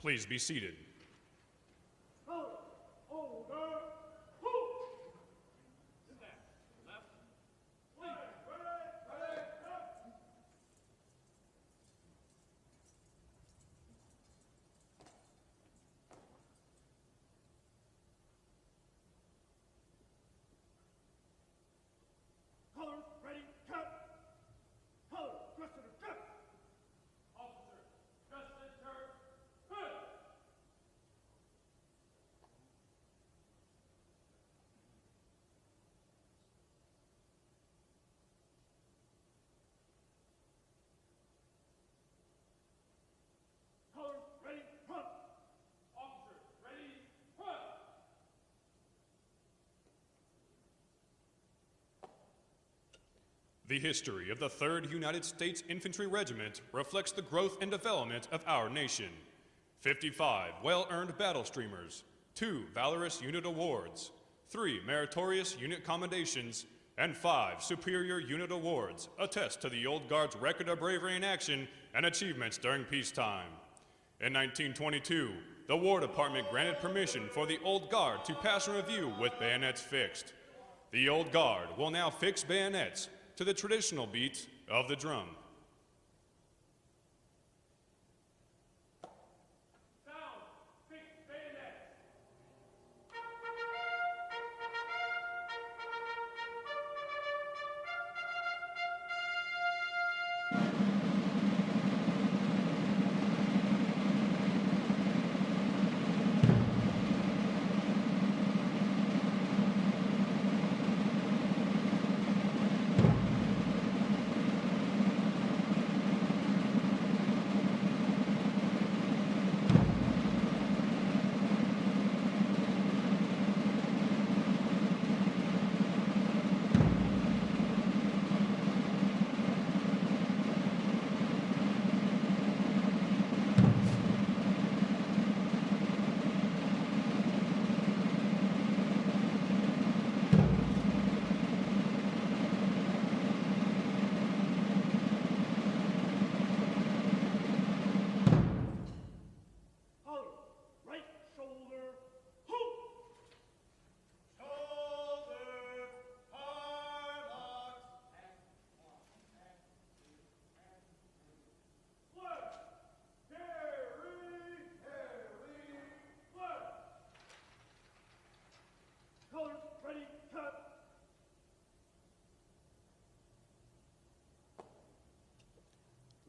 Please be seated. The history of the 3rd United States Infantry Regiment reflects the growth and development of our nation. 55 well-earned battle streamers, 2 valorous unit awards, 3 meritorious unit commendations, and 5 superior unit awards attest to the Old Guard's record of bravery in action and achievements during peacetime. In 1922, the War Department granted permission for the Old Guard to pass a review with bayonets fixed. The Old Guard will now fix bayonets to the traditional beat of the drum.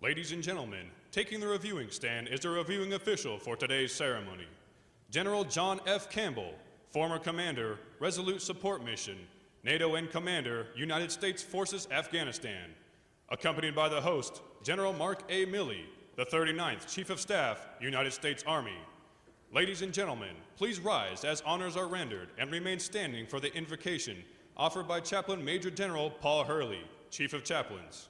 Ladies and gentlemen, taking the reviewing stand is the reviewing official for today's ceremony. General John F. Campbell, former commander, Resolute Support Mission, NATO and Commander, United States Forces, Afghanistan. Accompanied by the host, General Mark A. Milley, the 39th Chief of Staff, United States Army. Ladies and gentlemen, please rise as honors are rendered and remain standing for the invocation offered by Chaplain Major General Paul Hurley, Chief of Chaplains.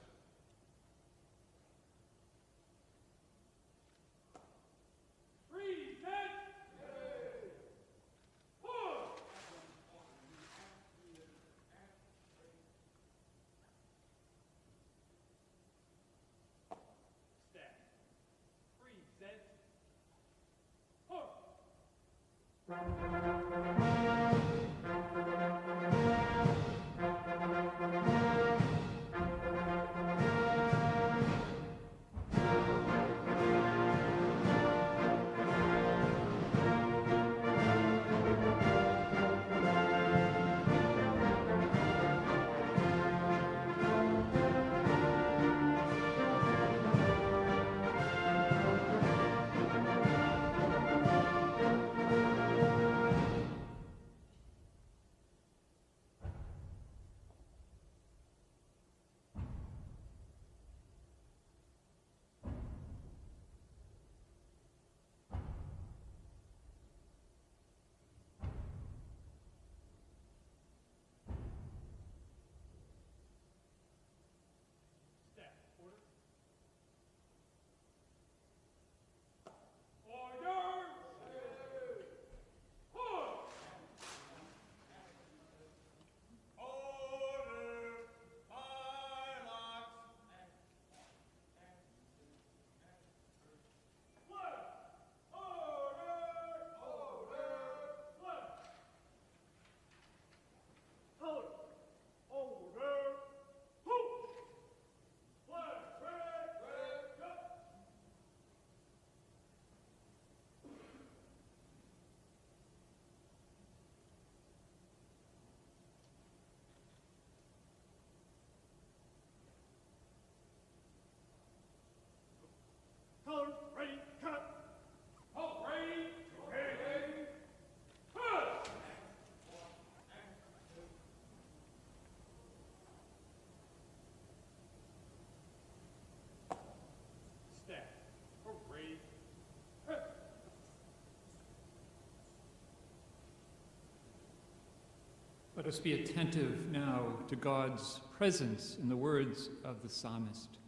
Let us be attentive now to God's presence in the words of the psalmist.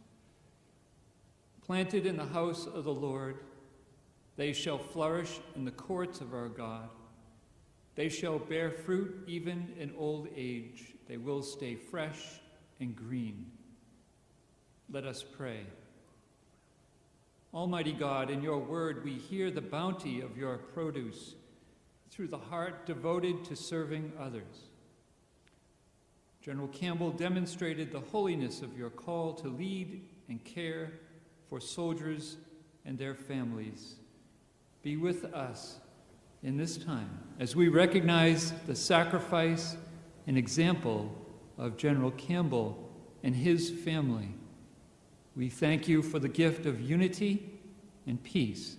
Planted in the house of the Lord, they shall flourish in the courts of our God. They shall bear fruit even in old age. They will stay fresh and green. Let us pray. Almighty God, in your word we hear the bounty of your produce through the heart devoted to serving others. General Campbell demonstrated the holiness of your call to lead and care for soldiers and their families. Be with us in this time as we recognize the sacrifice and example of General Campbell and his family. We thank you for the gift of unity and peace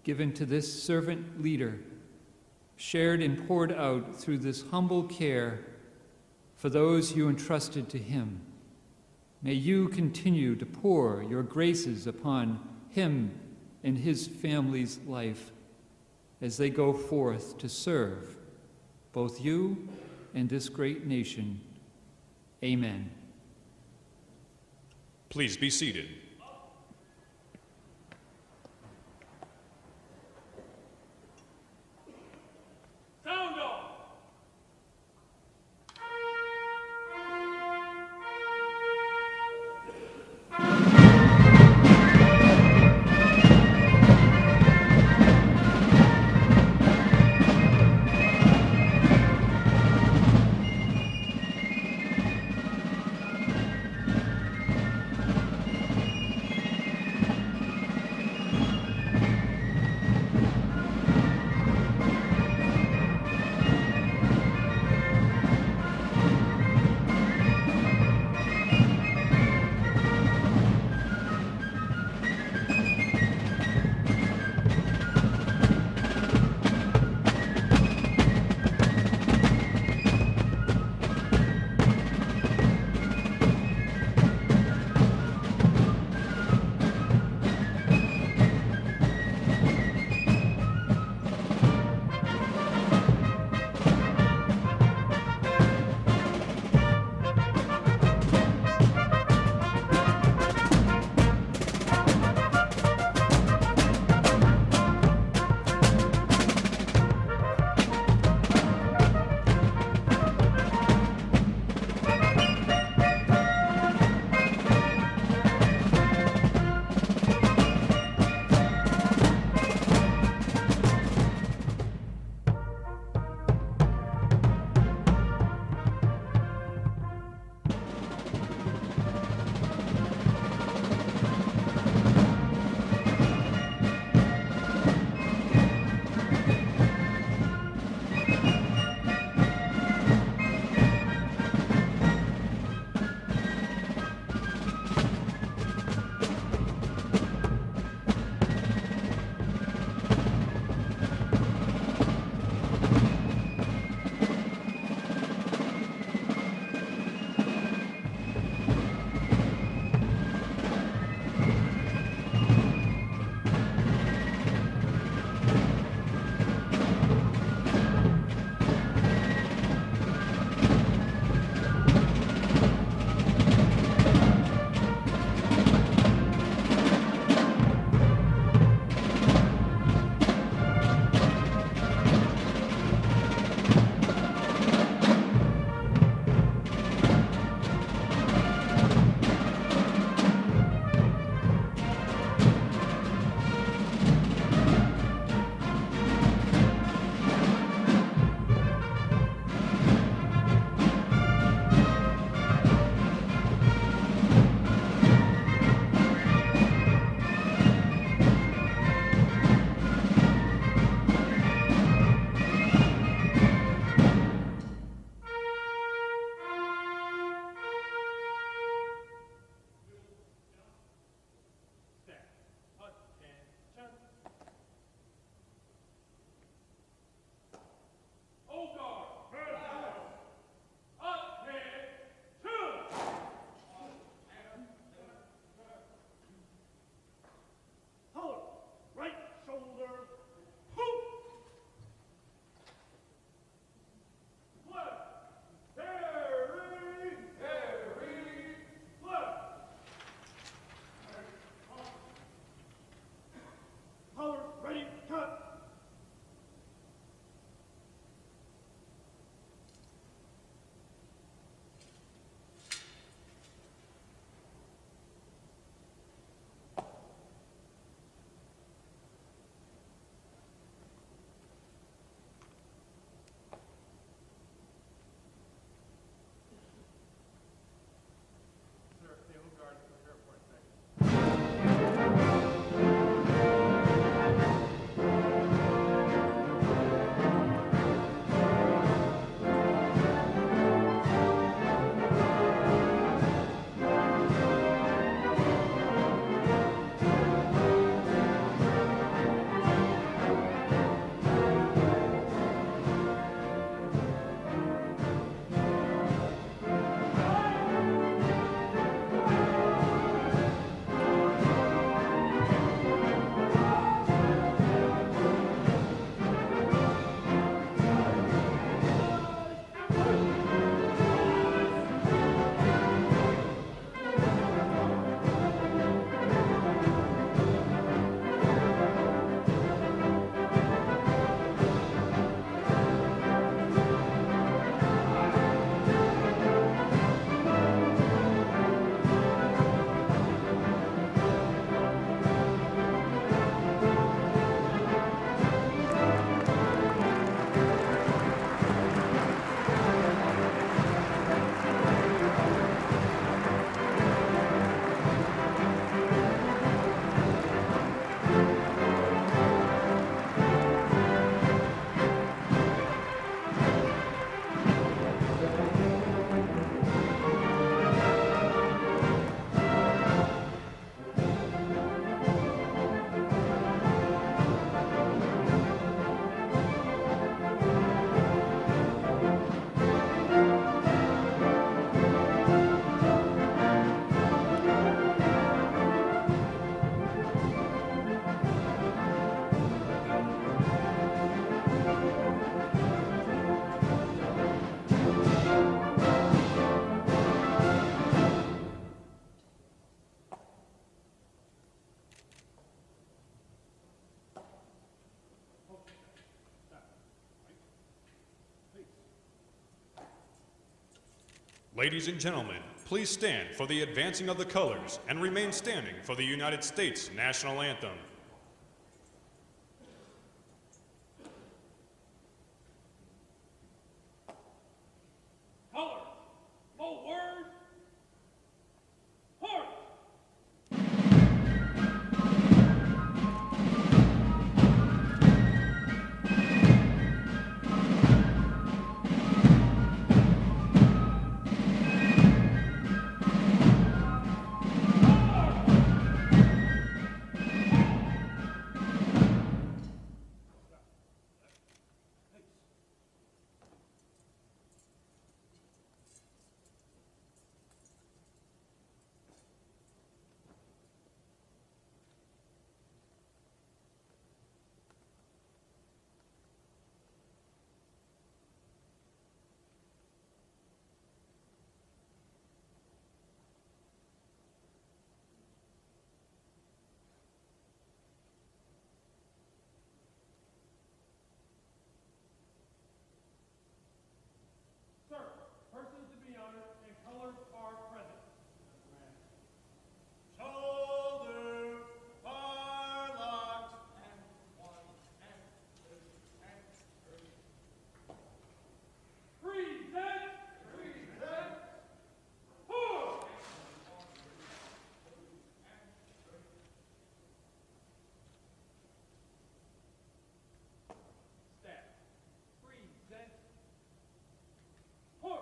given to this servant leader, shared and poured out through this humble care for those you entrusted to him. May you continue to pour your graces upon him and his family's life as they go forth to serve both you and this great nation. Amen. Please be seated. Ladies and gentlemen, please stand for the advancing of the colors and remain standing for the United States national anthem. Colors, forward, march! Sir, persons to be honored and colors are present. Shoulders are locked. And one, and two, and three. Present. Present. Four. Staff. Present. Four.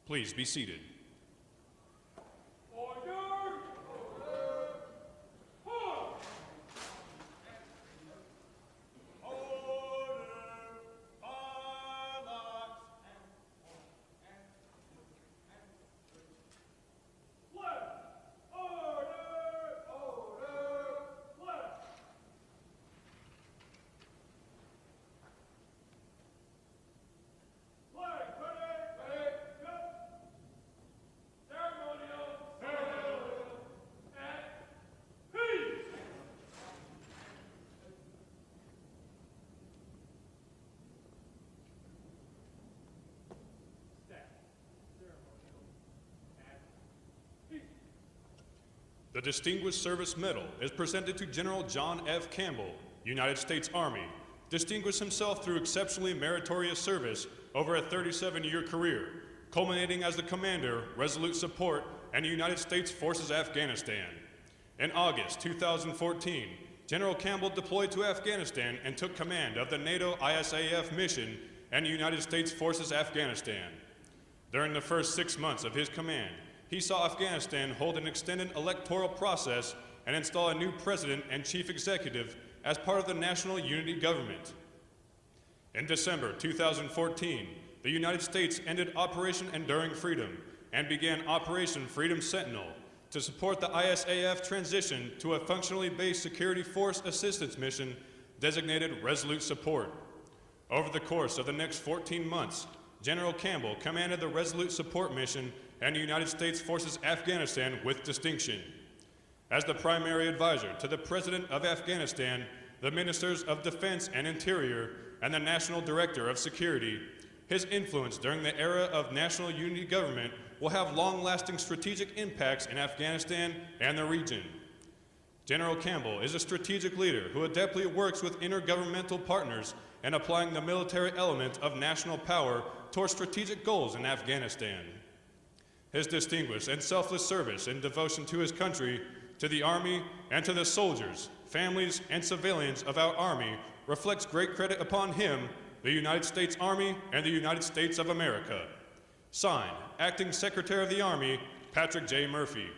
Please be seated. Order. Four. Order. Are locked. Left. Order. Left. Flag ready. Go. Ceremonial. At peace. Staff. Ceremonial. At peace. The Distinguished Service Medal is presented to General John F. Campbell, United States Army, distinguished himself through exceptionally meritorious service over a 37-year career, culminating as the Commander, Resolute Support, and United States Forces Afghanistan. In August 2014, General Campbell deployed to Afghanistan and took command of the NATO ISAF mission and United States Forces Afghanistan. During the first 6 months of his command, he saw Afghanistan hold an extended electoral process and install a new president and chief executive as part of the National Unity Government. In December 2014, the United States ended Operation Enduring Freedom and began Operation Freedom Sentinel to support the ISAF transition to a functionally based security force assistance mission designated Resolute Support. Over the course of the next 14 months, General Campbell commanded the Resolute Support mission and United States Forces Afghanistan with distinction. As the primary advisor to the President of Afghanistan, the Ministers of Defense and Interior, and the National Director of Security, his influence during the era of national unity government will have long-lasting strategic impacts in Afghanistan and the region. General Campbell is a strategic leader who adeptly works with intergovernmental partners in applying the military element of national power towards strategic goals in Afghanistan. His distinguished and selfless service and devotion to his country, to the Army, and to the soldiers, families, and civilians of our Army reflects great credit upon him, the United States Army, and the United States of America. Signed, Acting Secretary of the Army, Patrick J. Murphy.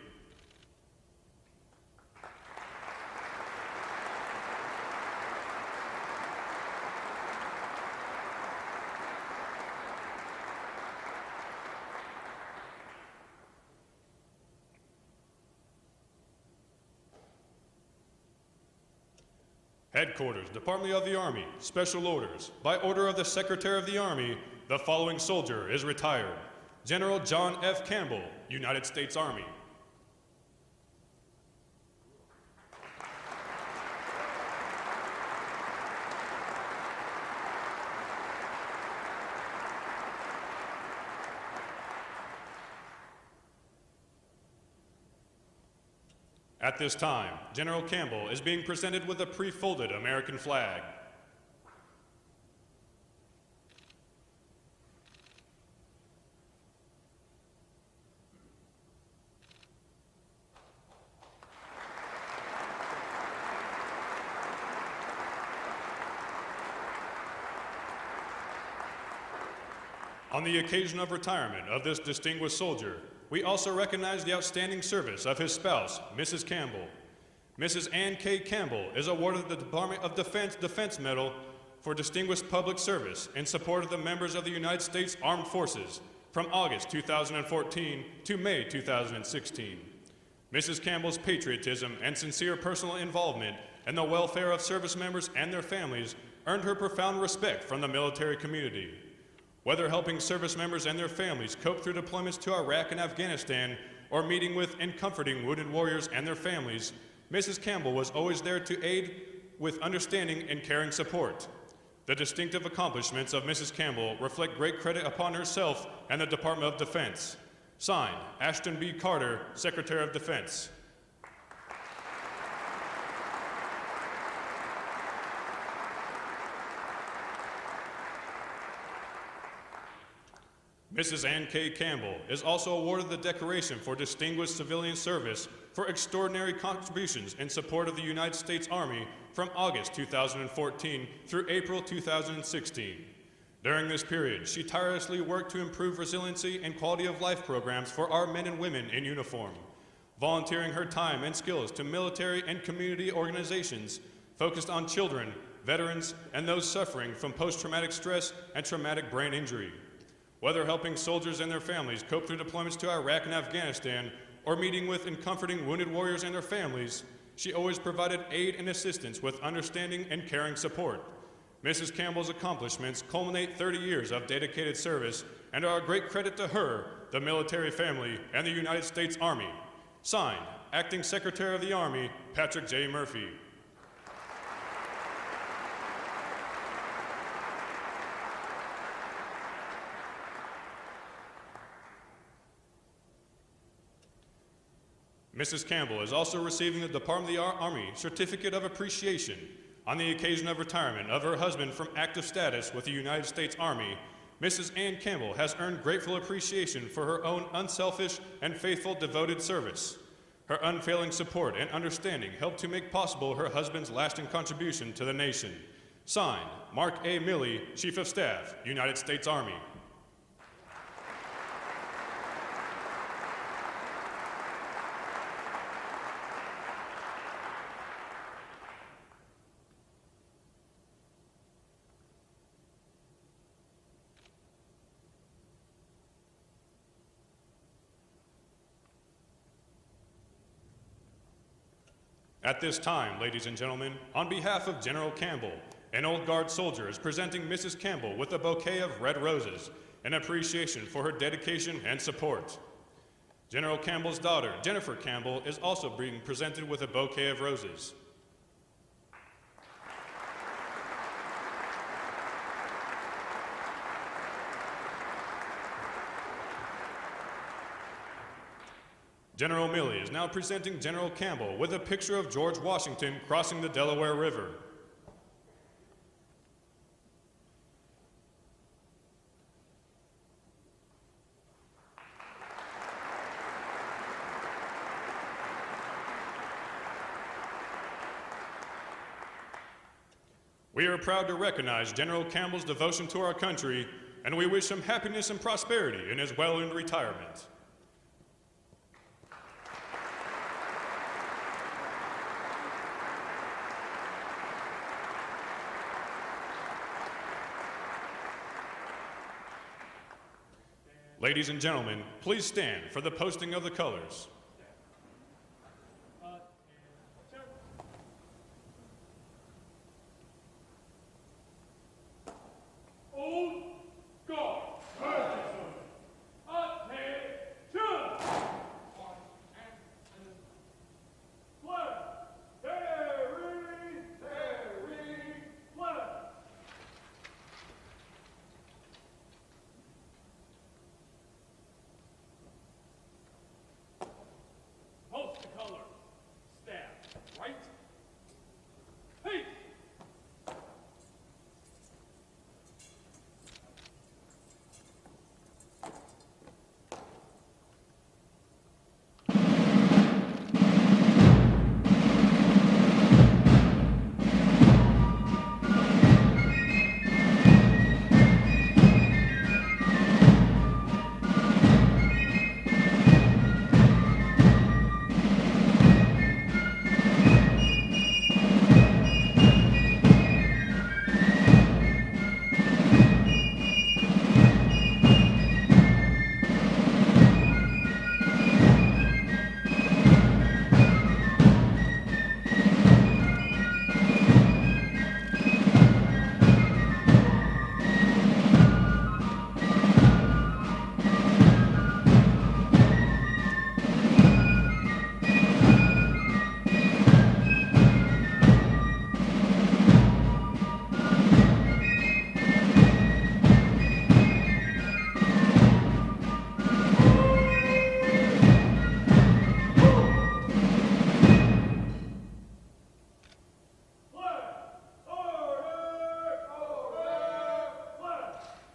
Headquarters, Department of the Army, Special Orders. By order of the Secretary of the Army, the following soldier is retired. General John F. Campbell, United States Army. At this time, General Campbell is being presented with a pre-folded American flag. On the occasion of retirement of this distinguished soldier, we also recognize the outstanding service of his spouse, Mrs. Campbell. Mrs. Ann K. Campbell is awarded the Department of Defense Medal for distinguished public service in support of the members of the United States Armed Forces from August 2014 to May 2016. Mrs. Campbell's patriotism and sincere personal involvement in the welfare of service members and their families earned her profound respect from the military community. Whether helping service members and their families cope through deployments to Iraq and Afghanistan, or meeting with and comforting wounded warriors and their families, Mrs. Campbell was always there to aid with understanding and caring support. The distinctive accomplishments of Mrs. Campbell reflect great credit upon herself and the Department of Defense. Signed, Ashton B. Carter, Secretary of Defense. Mrs. Ann K. Campbell is also awarded the Decoration for Distinguished Civilian Service for extraordinary contributions in support of the United States Army from August 2014 through April 2016. During this period, she tirelessly worked to improve resiliency and quality of life programs for our men and women in uniform, volunteering her time and skills to military and community organizations focused on children, veterans, and those suffering from post-traumatic stress and traumatic brain injury. Whether helping soldiers and their families cope through deployments to Iraq and Afghanistan, or meeting with and comforting wounded warriors and their families, she always provided aid and assistance with understanding and caring support. Mrs. Campbell's accomplishments culminate 30 years of dedicated service and are a great credit to her, the military family, and the United States Army. Signed, Acting Secretary of the Army, Patrick J. Murphy. Mrs. Campbell is also receiving the Department of the Army Certificate of Appreciation on the occasion of retirement of her husband from active status with the United States Army. Mrs. Ann Campbell has earned grateful appreciation for her own unselfish and faithful devoted service. Her unfailing support and understanding helped to make possible her husband's lasting contribution to the nation. Signed, Mark A. Milley, Chief of Staff, United States Army. At this time, ladies and gentlemen, on behalf of General Campbell, an Old Guard soldier is presenting Mrs. Campbell with a bouquet of red roses in appreciation for her dedication and support. General Campbell's daughter, Jennifer Campbell, is also being presented with a bouquet of roses. General Milley is now presenting General Campbell with a picture of George Washington crossing the Delaware River. We are proud to recognize General Campbell's devotion to our country, and we wish him happiness and prosperity in his well-earned retirement. Ladies and gentlemen, please stand for the posting of the colors. Old Guard. Attention. Flag. Very flag. Post the color. Staff. Right. Hey.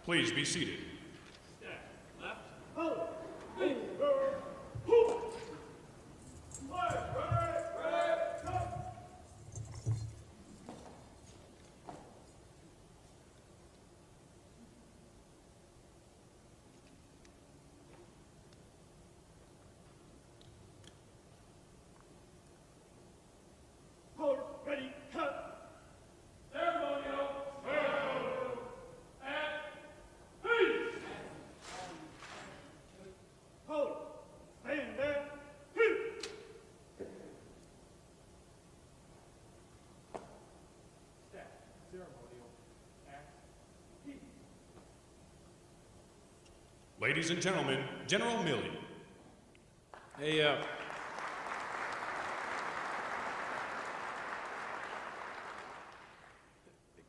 Please be seated. Left. Hold. Right, go. Hold. Ready. Cut. Ceremonial. Hold. Stand there. Staff. Ceremonial. Act. Peace. Ladies and gentlemen, General Milley. Hey,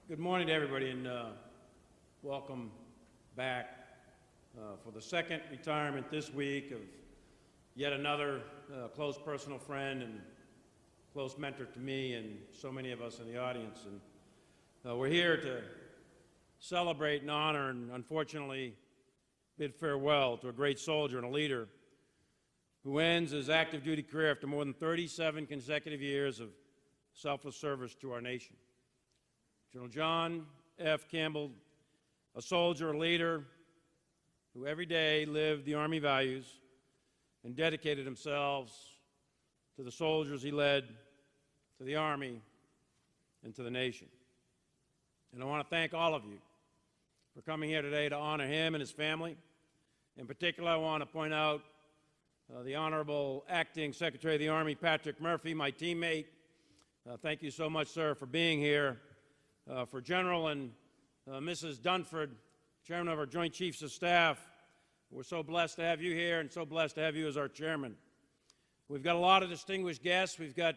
good morning to everybody, and welcome back for the second retirement this week of yet another close personal friend and close mentor to me and so many of us in the audience. And we're here to celebrate and honor and unfortunately bid farewell to a great soldier and a leader who ends his active duty career after more than 37 consecutive years of selfless service to our nation. General John F. Campbell, a soldier, a leader, who every day lived the Army values and dedicated himself to the soldiers he led, to the Army, and to the nation. And I want to thank all of you for coming here today to honor him and his family. In particular, I want to point out the Honorable Acting Secretary of the Army, Patrick Murphy, my teammate. Thank you so much, sir, for being here. For General and Mrs. Dunford, Chairman of our Joint Chiefs of Staff, we're so blessed to have you here and so blessed to have you as our chairman. We've got a lot of distinguished guests. We've got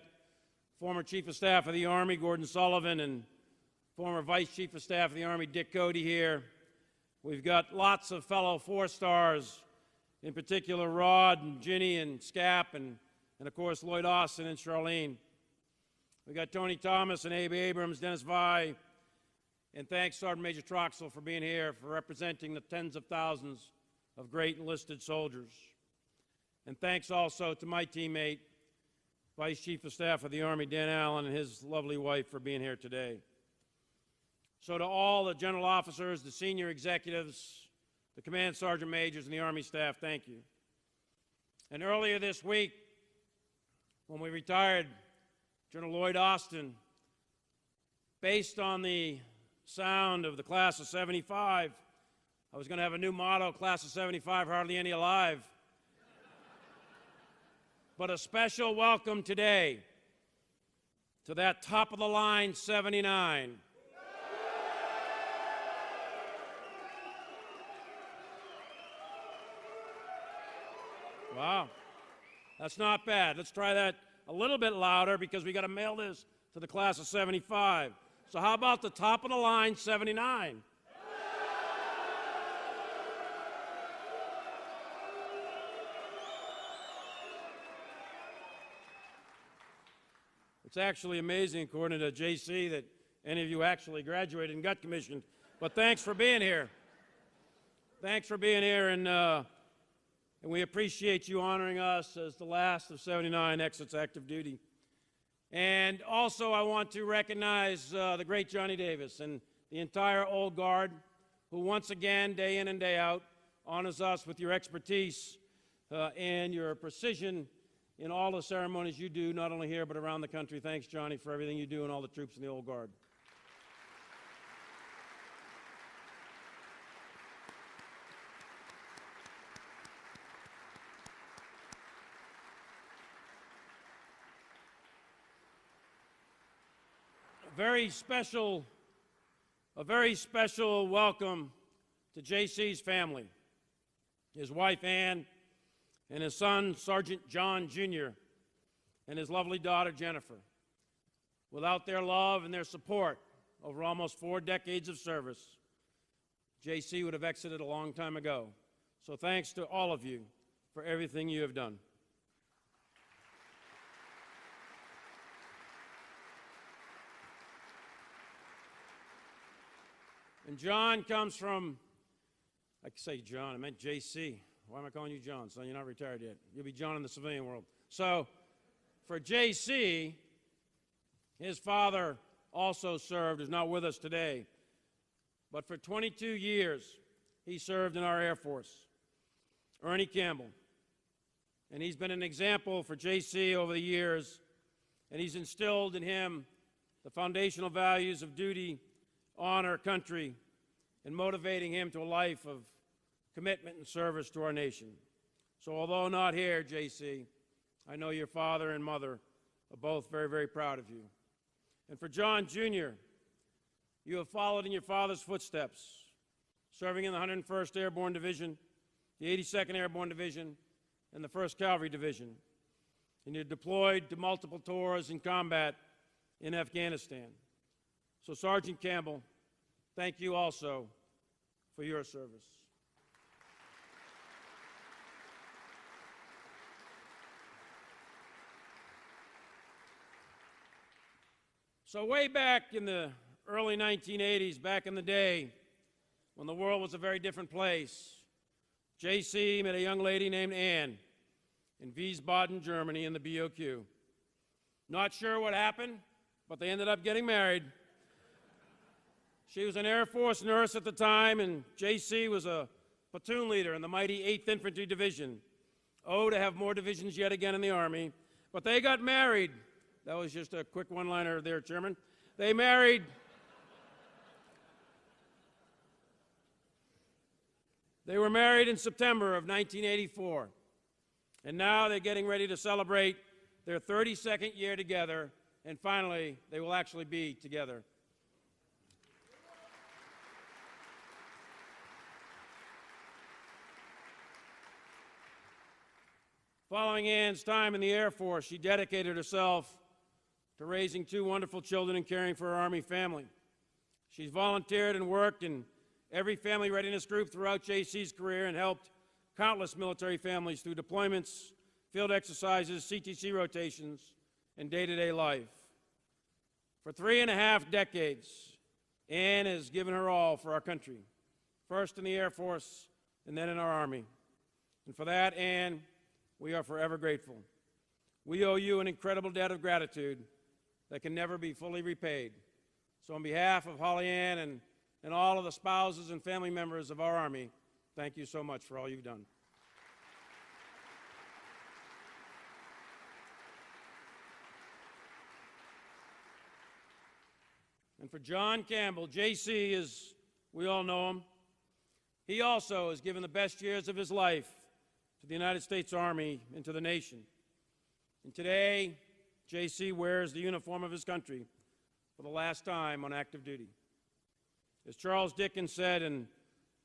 former Chief of Staff of the Army, Gordon Sullivan, and former Vice Chief of Staff of the Army, Dick Cody, here. We've got lots of fellow four stars in particular Rod and Ginny and Scap and of course Lloyd Austin and Charlene. We got Tony Thomas and Abe Abrams, Dennis Vi, and thanks Sergeant Major Troxel for being here, for representing the tens of thousands of great enlisted soldiers. And thanks also to my teammate, Vice Chief of Staff of the Army, Dan Allen, and his lovely wife for being here today. So to all the general officers, the senior executives, the command sergeant majors, and the Army staff, thank you. And earlier this week, when we retired General Lloyd Austin, based on the sound of the class of 75, I was going to have a new motto, class of 75, hardly any alive. But a special welcome today to that top-of-the-line 79. Wow, that's not bad. Let's try that a little bit louder because we got to mail this to the class of 75. So how about the top-of-the-line 79? It's actually amazing, according to JC, that any of you actually graduated and got commissioned. But thanks for being here. Thanks for being here, and we appreciate you honoring us as the last of 79 exits active duty. And also, I want to recognize the great Johnny Davis and the entire Old Guard, who once again, day in and day out, honors us with your expertise and your precision in all the ceremonies you do, not only here but around the country. Thanks, Johnny, for everything you do and all the troops in the Old Guard. A very special welcome to JC's family, his wife Ann, and his son Sergeant John Jr., and his lovely daughter Jennifer. Without their love and their support over almost 4 decades of service, JC would have exited a long time ago. So thanks to all of you for everything you have done. And John comes from, I could say John, I meant JC. Why am I calling you John, son? You're not retired yet. You'll be John in the civilian world. So for JC, his father also served, is not with us today. But for 22 years, he served in our Air Force, Ernie Campbell. And he's been an example for JC over the years, and he's instilled in him the foundational values of duty, honor, country, and motivating him to a life of commitment and service to our nation. So although not here, JC, I know your father and mother are both very, very proud of you. And for John Jr., you have followed in your father's footsteps, serving in the 101st Airborne Division, the 82nd Airborne Division, and the 1st Cavalry Division. And you're deployed to multiple tours in combat in Afghanistan. So Sergeant Campbell, thank you also for your service. So way back in the early 1980s, back in the day, when the world was a very different place, JC met a young lady named Ann in Wiesbaden, Germany, in the BOQ. Not sure what happened, but they ended up getting married. She was an Air Force nurse at the time, and JC was a platoon leader in the mighty 8th Infantry Division. Oh, to have more divisions yet again in the Army. But they got married. That was just a quick one-liner there, Chairman. They married. They were married in September of 1984. And now they're getting ready to celebrate their 32nd year together, and finally, they will actually be together. Following Ann's time in the Air Force, she dedicated herself to raising 2 wonderful children and caring for her Army family. She's volunteered and worked in every family readiness group throughout JC's career and helped countless military families through deployments, field exercises, CTC rotations, and day-to-day life. For 3.5 decades, Ann has given her all for our country, first in the Air Force and then in our Army. And for that, Ann, we are forever grateful. We owe you an incredible debt of gratitude that can never be fully repaid. So on behalf of Holly Ann and all of the spouses and family members of our Army, thank you so much for all you've done. And for John Campbell, JC, as we all know him, he also has given the best years of his life to the United States Army and to the nation. And today, JC wears the uniform of his country for the last time on active duty. As Charles Dickens said in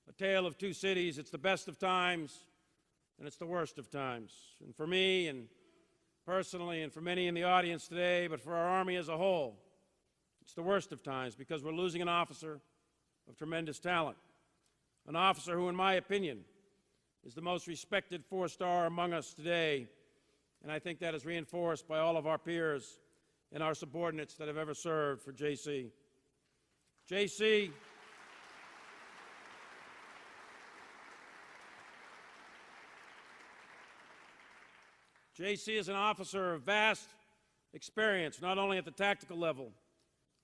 A Tale of Two Cities, it's the best of times and it's the worst of times. And for me, and personally, and for many in the audience today, but for our Army as a whole, it's the worst of times because we're losing an officer of tremendous talent, an officer who, in my opinion, is the most respected four-star among us today, and I think that is reinforced by all of our peers and our subordinates that have ever served for JC. JC is an officer of vast experience, not only at the tactical level,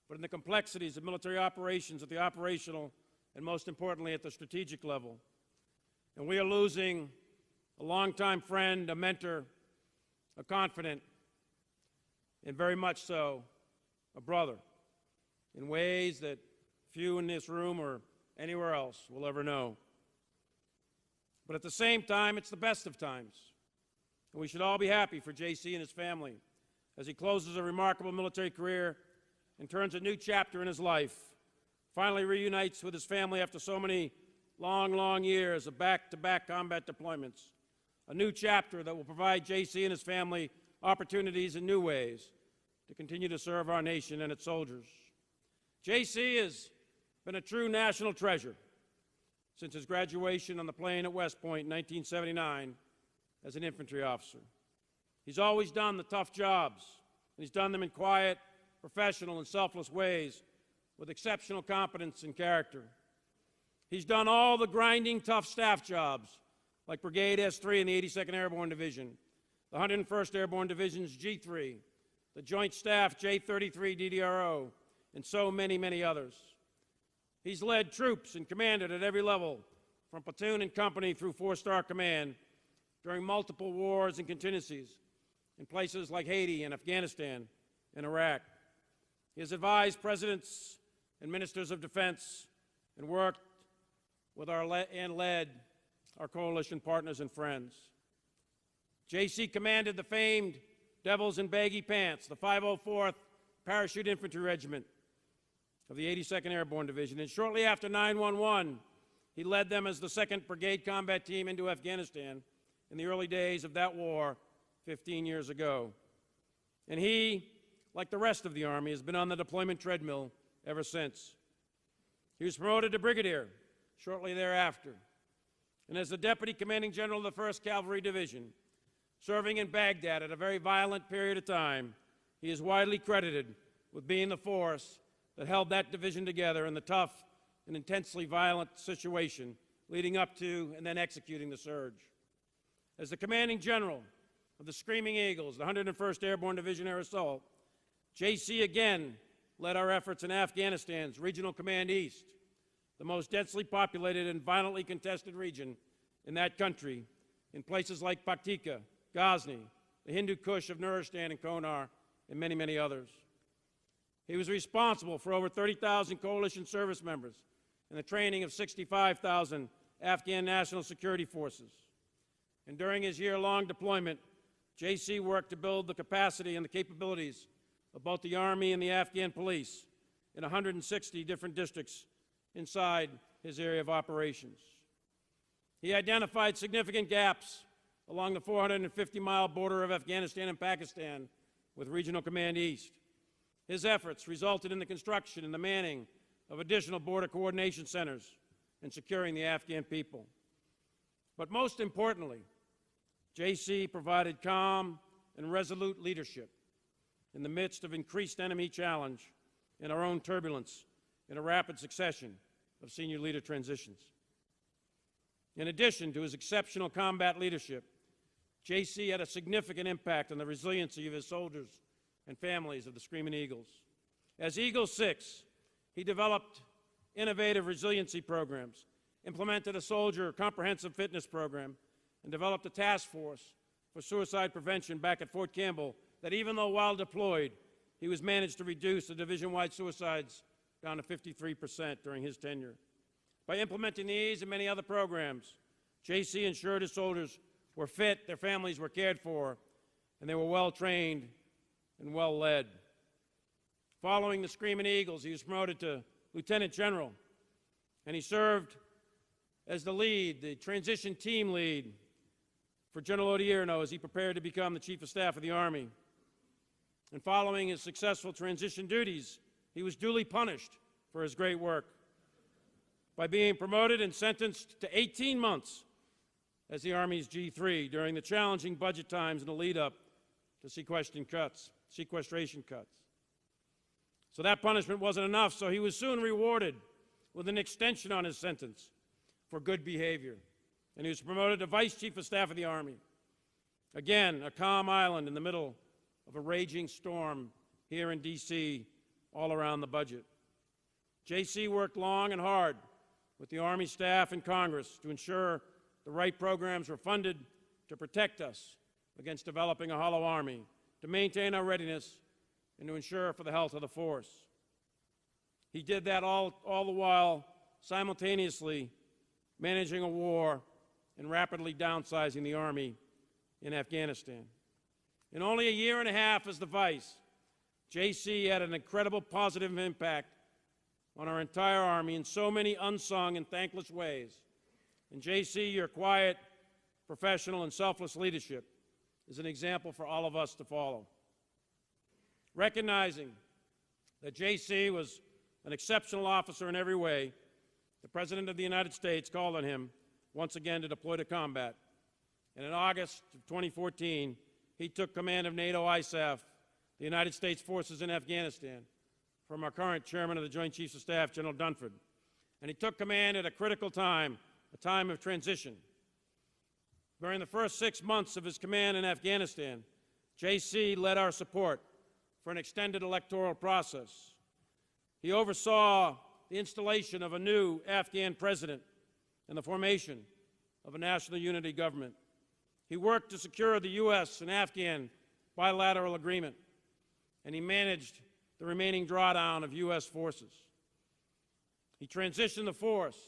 but in the complexities of military operations at the operational and, most importantly, at the strategic level. And we are losing a longtime friend, a mentor, a confidant, and very much so, a brother, in ways that few in this room or anywhere else will ever know. But at the same time, it's the best of times. And we should all be happy for JC and his family as he closes a remarkable military career and turns a new chapter in his life, finally reunites with his family after so many long, long years of back-to-back combat deployments. A new chapter that will provide JC and his family opportunities in new ways to continue to serve our nation and its soldiers. JC has been a true national treasure since his graduation on the plane at West Point in 1979 as an infantry officer. He's always done the tough jobs, and he's done them in quiet, professional, and selfless ways with exceptional competence and character. He's done all the grinding, tough staff jobs, like Brigade S3 in the 82nd Airborne Division, the 101st Airborne Division's G3, the Joint Staff J33 DDRO, and so many, many others. He's led troops and commanded at every level, from platoon and company through four-star command, during multiple wars and contingencies in places like Haiti and Afghanistan and Iraq. He has advised presidents and ministers of defense and worked with and led our coalition partners and friends. JC commanded the famed Devils in Baggy Pants, the 504th Parachute Infantry Regiment of the 82nd Airborne Division, and shortly after 9/11, he led them as the 2nd Brigade Combat Team into Afghanistan in the early days of that war 15 years ago. And he, like the rest of the Army, has been on the deployment treadmill ever since. He was promoted to brigadier shortly thereafter, and as the Deputy Commanding General of the 1st Cavalry Division, serving in Baghdad at a very violent period of time, he is widely credited with being the force that held that division together in the tough and intensely violent situation leading up to and then executing the surge. As the Commanding General of the Screaming Eagles, the 101st Airborne Division Air Assault, JC again led our efforts in Afghanistan's Regional Command East, the most densely populated and violently contested region in that country, in places like Paktika, Ghazni, the Hindu Kush of Nuristan and Konar, and many, many others. He was responsible for over 30,000 coalition service members and the training of 65,000 Afghan national security forces. And during his year-long deployment, JC worked to build the capacity and the capabilities of both the Army and the Afghan police in 160 different districts inside his area of operations. He identified significant gaps along the 450-mile border of Afghanistan and Pakistan with Regional Command East. His efforts resulted in the construction and the manning of additional border coordination centers and securing the Afghan people. But most importantly, J.C. provided calm and resolute leadership in the midst of increased enemy challenge and our own turbulence in a rapid succession of senior leader transitions. In addition to his exceptional combat leadership, J.C. had a significant impact on the resiliency of his soldiers and families of the Screaming Eagles. As Eagle 6, he developed innovative resiliency programs, implemented a soldier comprehensive fitness program, and developed a task force for suicide prevention back at Fort Campbell that, even though while deployed, he was managed to reduce the division-wide suicides down to 53% during his tenure. By implementing these and many other programs, J.C. ensured his soldiers were fit, their families were cared for, and they were well-trained and well-led. Following the Screaming Eagles, he was promoted to Lieutenant General, and he served as the lead, the transition team lead for General Odierno as he prepared to become the Chief of Staff of the Army. And following his successful transition duties, he was duly punished for his great work by being promoted and sentenced to 18 months as the Army's G3 during the challenging budget times in the lead-up to sequestration cuts. So that punishment wasn't enough, so he was soon rewarded with an extension on his sentence for good behavior, and he was promoted to Vice Chief of Staff of the Army. Again, a calm island in the middle of a raging storm here in D.C., all around the budget. J.C. worked long and hard with the Army staff and Congress to ensure the right programs were funded to protect us against developing a hollow army, to maintain our readiness, and to ensure for the health of the force. He did that all the while simultaneously managing a war and rapidly downsizing the Army in Afghanistan. In only a year and a half as the Vice, J.C. had an incredible positive impact on our entire Army in so many unsung and thankless ways. And J.C., your quiet, professional, and selfless leadership is an example for all of us to follow. Recognizing that J.C. was an exceptional officer in every way, the President of the United States called on him once again to deploy to combat. And in August of 2014, he took command of NATO ISAF, the United States forces in Afghanistan, from our current Chairman of the Joint Chiefs of Staff, General Dunford. And he took command at a critical time, a time of transition. During the first 6 months of his command in Afghanistan, J.C. led our support for an extended electoral process. He oversaw the installation of a new Afghan president and the formation of a national unity government. He worked to secure the U.S. and Afghan bilateral agreement, and he managed the remaining drawdown of U.S. forces. He transitioned the force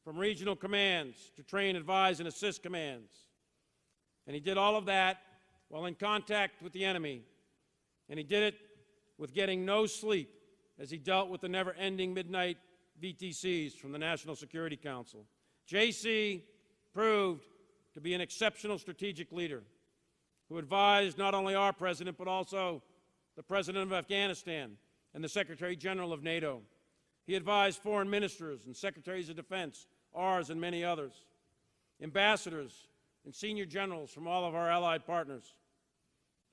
from regional commands to train, advise, and assist commands. And he did all of that while in contact with the enemy, and he did it with getting no sleep as he dealt with the never-ending midnight VTCs from the National Security Council. J.C. proved to be an exceptional strategic leader who advised not only our president, but also the president of Afghanistan and the Secretary General of NATO. He advised foreign ministers and secretaries of defense, ours and many others, ambassadors and senior generals from all of our allied partners.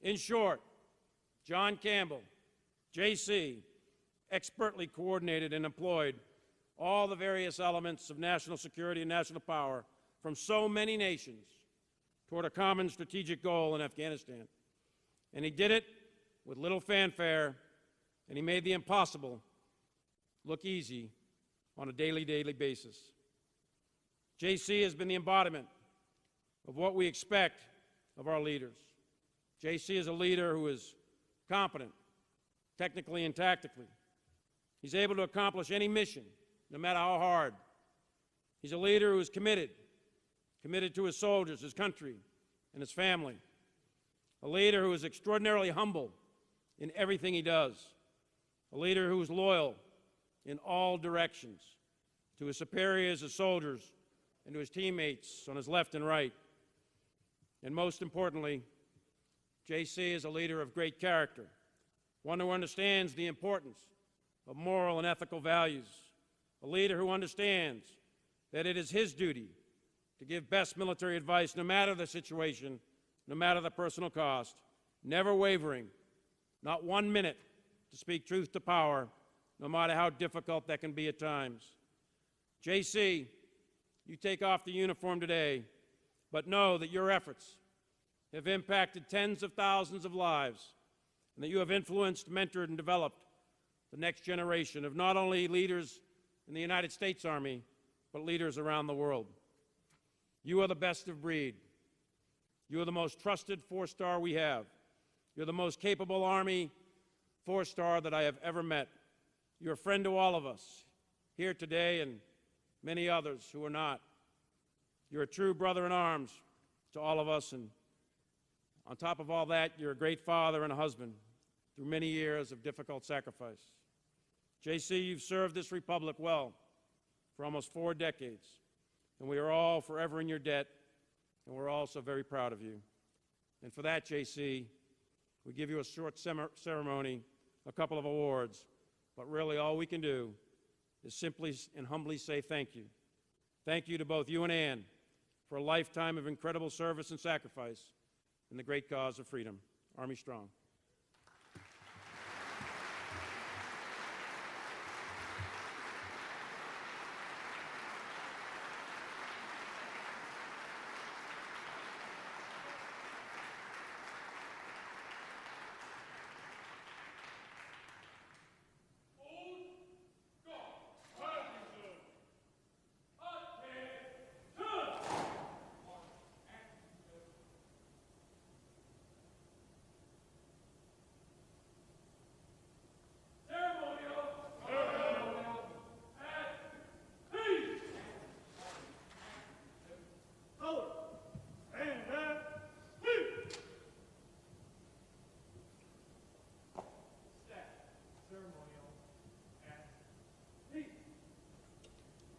In short, John Campbell, J.C., expertly coordinated and employed all the various elements of national security and national power from so many nations toward a common strategic goal in Afghanistan. And he did it with little fanfare, and he made the impossible look easy on a daily basis. J.C. has been the embodiment of what we expect of our leaders. J.C. is a leader who is competent, technically and tactically. He's able to accomplish any mission, no matter how hard. He's a leader who is committed to his soldiers, his country, and his family. A leader who is extraordinarily humble in everything he does. A leader who is loyal in all directions to his superiors, his soldiers, and to his teammates on his left and right. And most importantly, J.C. is a leader of great character, one who understands the importance of moral and ethical values, a leader who understands that it is his duty to give best military advice no matter the situation, no matter the personal cost, never wavering, not 1 minute, to speak truth to power, no matter how difficult that can be at times. JC, you take off the uniform today, but know that your efforts have impacted tens of thousands of lives, and that you have influenced, mentored, and developed the next generation of not only leaders in the United States Army, but leaders around the world. You are the best of breed. You are the most trusted four-star we have. You're the most capable Army four-star that I have ever met. You're a friend to all of us here today and many others who are not. You're a true brother in arms to all of us, and on top of all that, you're a great father and a husband through many years of difficult sacrifice. JC, you've served this republic well for almost 4 decades, and we are all forever in your debt, and we're all so very proud of you. And for that, JC, we give you a short ceremony, a couple of awards, but really all we can do is simply and humbly say thank you. Thank you to both you and Ann for a lifetime of incredible service and sacrifice in the great cause of freedom. Army strong.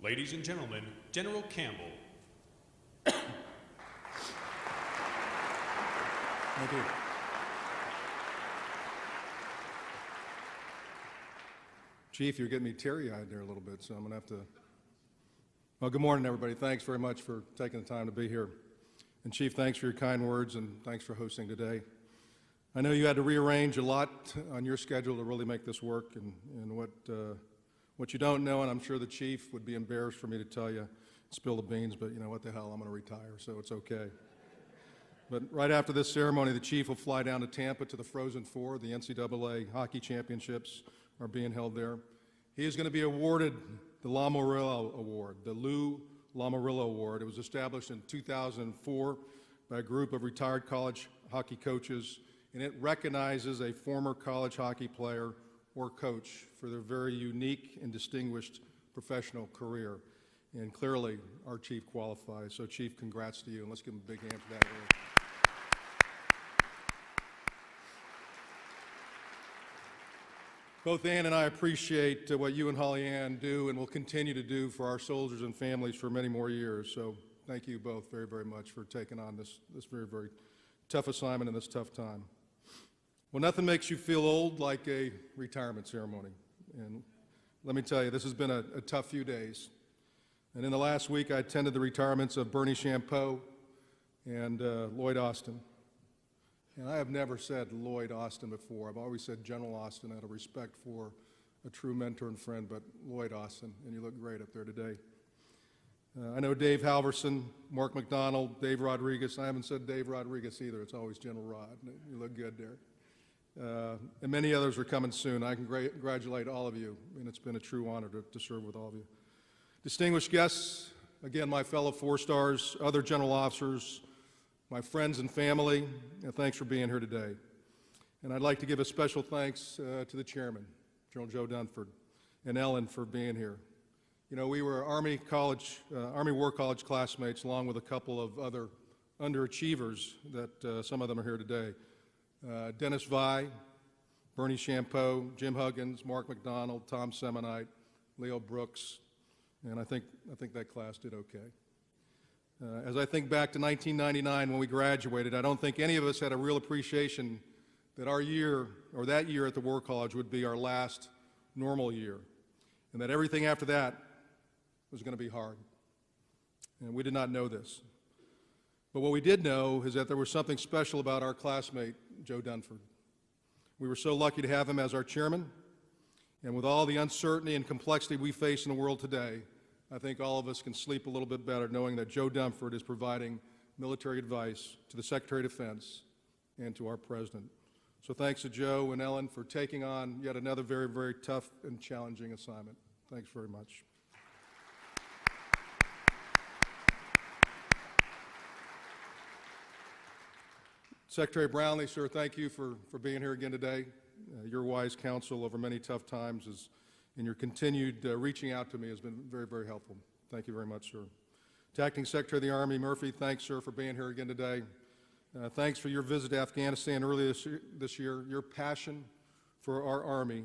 Ladies and gentlemen, General Campbell. Thank you. Chief, you're getting me teary-eyed there a little bit, so I'm going to have to... Well, good morning, everybody. Thanks very much for taking the time to be here. And Chief, thanks for your kind words, and thanks for hosting today. I know you had to rearrange a lot on your schedule to really make this work, and what you don't know, and I'm sure the Chief would be embarrassed for me to tell you, spill the beans, but you know what the hell, I'm going to retire, so it's okay. But right after this ceremony, the Chief will fly down to Tampa to the Frozen Four. The NCAA hockey championships are being held there. He is going to be awarded the Lamorello Award, the Lou Lamorello Award. It was established in 2004 by a group of retired college hockey coaches, and it recognizes a former college hockey player or coach for their very unique and distinguished professional career. And clearly, our Chief qualifies. So Chief, congrats to you, and let's give him a big hand for that. Both Ann and I appreciate what you and Holly Ann do and will continue to do for our soldiers and families for many more years. So thank you both very, very much for taking on this very, very tough assignment in this tough time. Well, nothing makes you feel old like a retirement ceremony. And let me tell you, this has been a tough few days. And in the last week, I attended the retirements of Bernie Champeau and Lloyd Austin. And I have never said Lloyd Austin before. I've always said General Austin out of respect for a true mentor and friend, but Lloyd Austin, and you look great up there today. I know Dave Halverson, Mark McDonald, Dave Rodriguez. I haven't said Dave Rodriguez either. It's always General Rod. You look good there. And many others are coming soon. I congratulate all of you, and it's been a true honor to serve with all of you. Distinguished guests, again, my fellow four-stars, other general officers, my friends and family, thanks for being here today. And I'd like to give a special thanks to the chairman, General Joe Dunford, and Ellen for being here. You know, we were Army War College classmates, along with a couple of other underachievers that some of them are here today. Dennis Vi, Bernie Champeau, Jim Huggins, Mark McDonald, Tom Semonite, Leo Brooks, and I think that class did okay. As I think back to 1999 when we graduated, I don't think any of us had a real appreciation that our year, or that year at the War College, would be our last normal year, and that everything after that was going to be hard. and we did not know this. But what we did know is that there was something special about our classmate, Joe Dunford. We were so lucky to have him as our chairman, and with all the uncertainty and complexity we face in the world today, I think all of us can sleep a little bit better knowing that Joe Dunford is providing military advice to the Secretary of Defense and to our President. So thanks to Joe and Ellen for taking on yet another very, very tough and challenging assignment. Thanks very much. Secretary Brownlee, sir, thank you for being here again today. Your wise counsel over many tough times and your continued reaching out to me has been very, very helpful. Thank you very much, sir. To Acting Secretary of the Army, Murphy, thanks, sir, for being here again today. Thanks for your visit to Afghanistan earlier this year. Your passion for our Army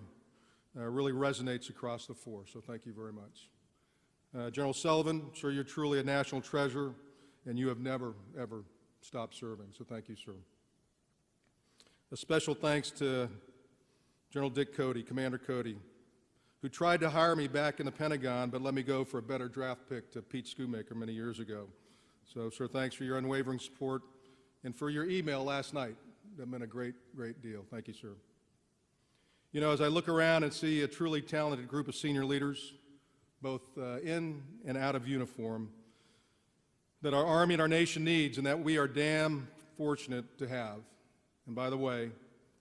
really resonates across the force, so thank you very much. General Sullivan, sir, you're truly a national treasure, and you have never, ever stopped serving, so thank you, sir. A special thanks to General Dick Cody, Commander Cody, who tried to hire me back in the Pentagon but let me go for a better draft pick to Pete Schoonmaker many years ago. So, sir, thanks for your unwavering support and for your email last night. That meant a great, great deal. Thank you, sir. You know, as I look around and see a truly talented group of senior leaders, both in and out of uniform, that our Army and our nation needs and that we are damn fortunate to have. And by the way,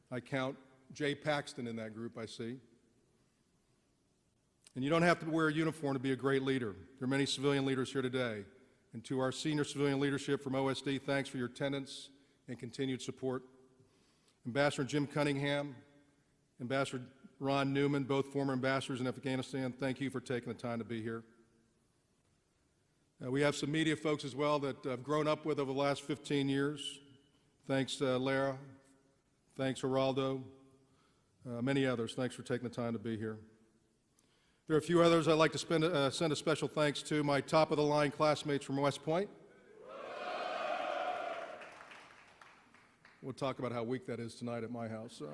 I count Jay Paxton in that group, I see. And you don't have to wear a uniform to be a great leader. There are many civilian leaders here today. And to our senior civilian leadership from OSD, thanks for your attendance and continued support. Ambassador Jim Cunningham, Ambassador Ron Newman, both former ambassadors in Afghanistan, thank you for taking the time to be here. We have some media folks as well that I've grown up with over the last 15 years. Thanks, Lara. Thanks, Geraldo. Many others. Thanks for taking the time to be here. There are a few others I'd like to send a special thanks to. My top-of-the-line classmates from West Point. We'll talk about how weak that is tonight at my house. So.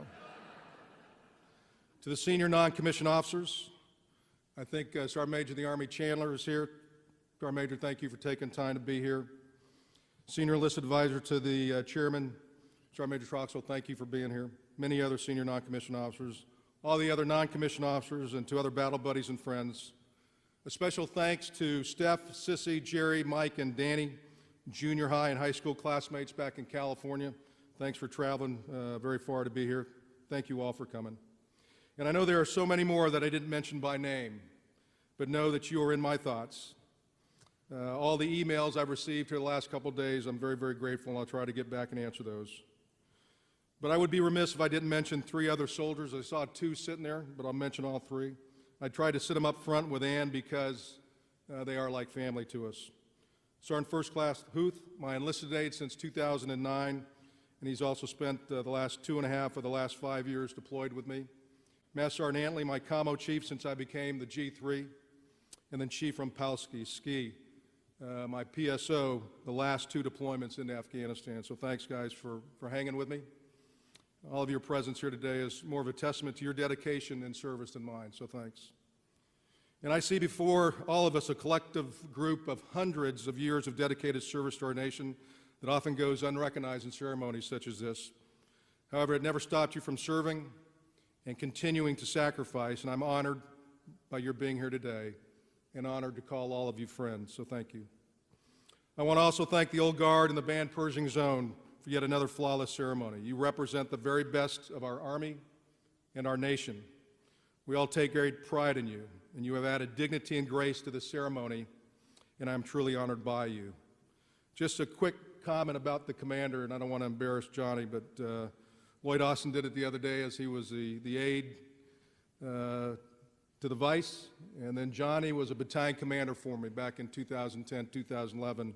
To the senior non-commissioned officers, I think Sergeant Major of the Army Chandler is here. Sergeant Major, thank you for taking time to be here. Senior enlisted advisor to the chairman, Sergeant Major Troxel, thank you for being here. Many other senior non-commissioned officers, all the other non-commissioned officers, and to other battle buddies and friends. A special thanks to Steph, Sissy, Jerry, Mike, and Danny, junior high and high school classmates back in California. Thanks for traveling very far to be here. Thank you all for coming. And I know there are so many more that I didn't mention by name, but know that you are in my thoughts. All the emails I've received here the last couple of days, I'm very, very grateful, and I'll try to get back and answer those. But I would be remiss if I didn't mention 3 other soldiers. I saw 2 sitting there, but I'll mention all 3. I tried to sit them up front with Ann because they are like family to us. Sergeant First Class Huth, my enlisted aide since 2009, and he's also spent the last 2.5 of the last 5 years deployed with me. Master Sergeant Antley, my commo chief since I became the G3, and then Chief Rumpalski, Ski, my PSO, the last 2 deployments into Afghanistan. So thanks, guys, for hanging with me. All of your presence here today is more of a testament to your dedication and service than mine, so thanks. And I see before all of us a collective group of hundreds of years of dedicated service to our nation that often goes unrecognized in ceremonies such as this. However, it never stopped you from serving and continuing to sacrifice, and I'm honored by your being here today and honored to call all of you friends, so thank you. I want to also thank the Old Guard and the Band Pershing Zone for yet another flawless ceremony. You represent the very best of our Army and our nation. We all take great pride in you, and you have added dignity and grace to this ceremony, and I'm truly honored by you. Just a quick comment about the commander, and I don't want to embarrass Johnny, but Lloyd Austin did it the other day as he was the aide to the vice, and then Johnny was a battalion commander for me back in 2010, 2011,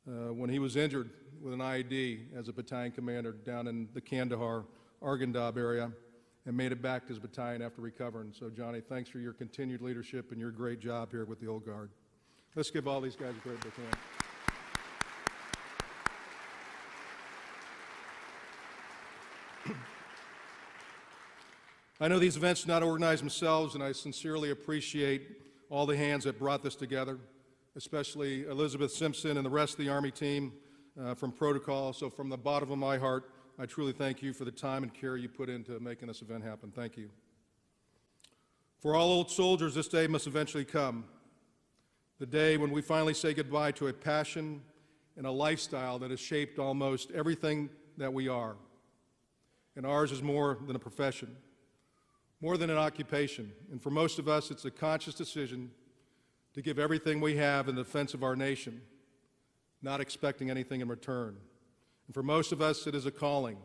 when he was injured with an IED as a battalion commander down in the Kandahar, Arghandab area, and made it back to his battalion after recovering. So, Johnny, thanks for your continued leadership and your great job here with the Old Guard. Let's give all these guys a great big hand. I know these events do not organize themselves, and I sincerely appreciate all the hands that brought this together. especially Elizabeth Simpson and the rest of the Army team from Protocol. So from the bottom of my heart, I truly thank you for the time and care you put into making this event happen. Thank you. For all old soldiers, this day must eventually come, the day when we finally say goodbye to a passion and a lifestyle that has shaped almost everything that we are. And ours is more than a profession, more than an occupation. And for most of us, it's a conscious decision to give everything we have in defense of our nation, not expecting anything in return. And for most of us, it is a calling,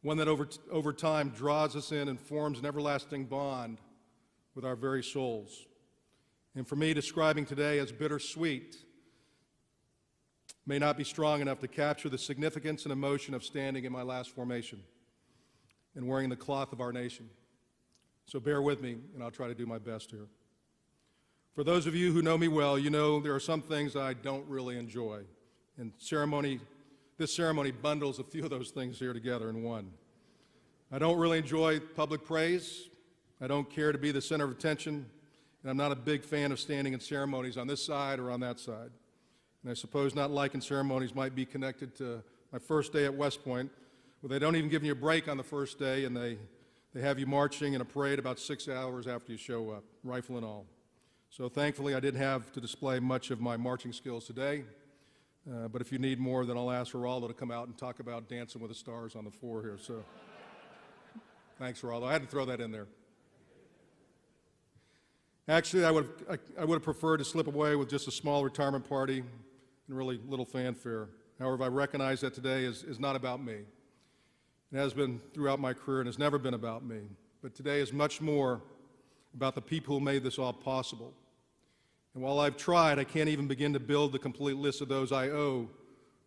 one that over time draws us in and forms an everlasting bond with our very souls. And for me, describing today as bittersweet may not be strong enough to capture the significance and emotion of standing in my last formation and wearing the cloth of our nation. So bear with me, and I'll try to do my best here. For those of you who know me well, you know there are some things I don't really enjoy. And this ceremony bundles a few of those things here together in one. I don't really enjoy public praise. I don't care to be the center of attention. And I'm not a big fan of standing in ceremonies on this side or on that side. And I suppose not liking ceremonies might be connected to my first day at West Point, where they don't even give you a break on the first day, and they have you marching in a parade about 6 hours after you show up, rifle and all. So thankfully, I didn't have to display much of my marching skills today. But if you need more, then I'll ask Geraldo to come out and talk about Dancing with the Stars on the floor here. So thanks, Geraldo. I had to throw that in there. Actually, I would have preferred to slip away with just a small retirement party and really little fanfare. However, I recognize that today is not about me. It has been throughout my career and has never been about me. But today is much more about the people who made this all possible. And while I've tried, I can't even begin to build the complete list of those I owe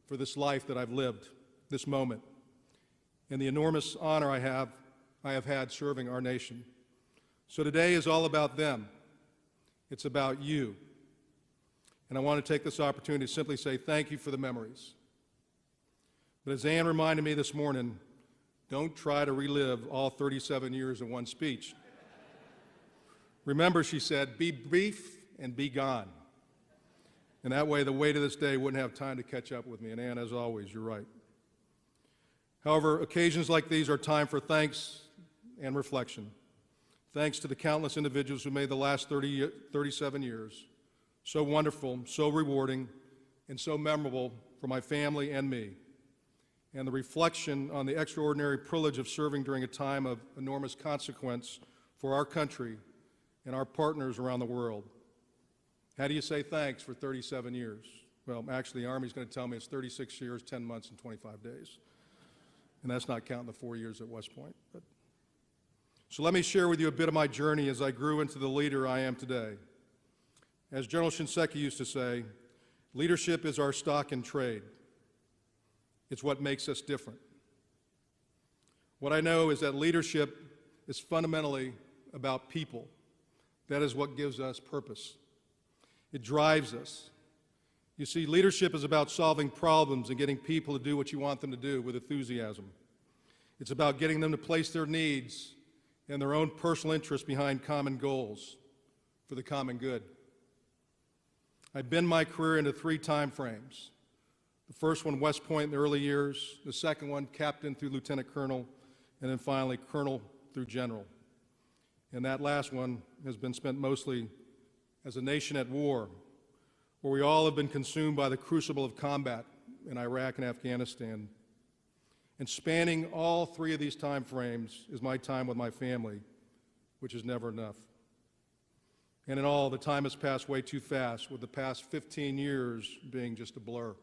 for this life that I've lived, this moment, and the enormous honor I have had serving our nation. So today is all about them. It's about you. And I want to take this opportunity to simply say thank you for the memories. But as Ann reminded me this morning, don't try to relive all 37 years in one speech. Remember, she said, be brief and be gone. And that way, the weight of this day wouldn't have time to catch up with me. And Ann, as always, you're right. However, occasions like these are time for thanks and reflection. Thanks to the countless individuals who made the last 37 years so wonderful, so rewarding, and so memorable for my family and me. And the reflection on the extraordinary privilege of serving during a time of enormous consequence for our country and our partners around the world. How do you say thanks for 37 years? Well, actually, the Army's going to tell me it's 36 years, 10 months, and 25 days. And that's not counting the 4 years at West Point. So let me share with you a bit of my journey as I grew into the leader I am today. As General Shinseki used to say, leadership is our stock in trade. It's what makes us different. What I know is that leadership is fundamentally about people. That is what gives us purpose. It drives us. You see, leadership is about solving problems and getting people to do what you want them to do with enthusiasm. It's about getting them to place their needs and their own personal interests behind common goals for the common good. I bend my career into 3 time frames. The first one, West Point in the early years. The second one, captain through lieutenant colonel. And then finally, colonel through general. And that last one has been spent mostly as a nation at war, where we all have been consumed by the crucible of combat in Iraq and Afghanistan. And spanning all 3 of these time frames is my time with my family, which is never enough. And in all, the time has passed way too fast, with the past 15 years being just a blur.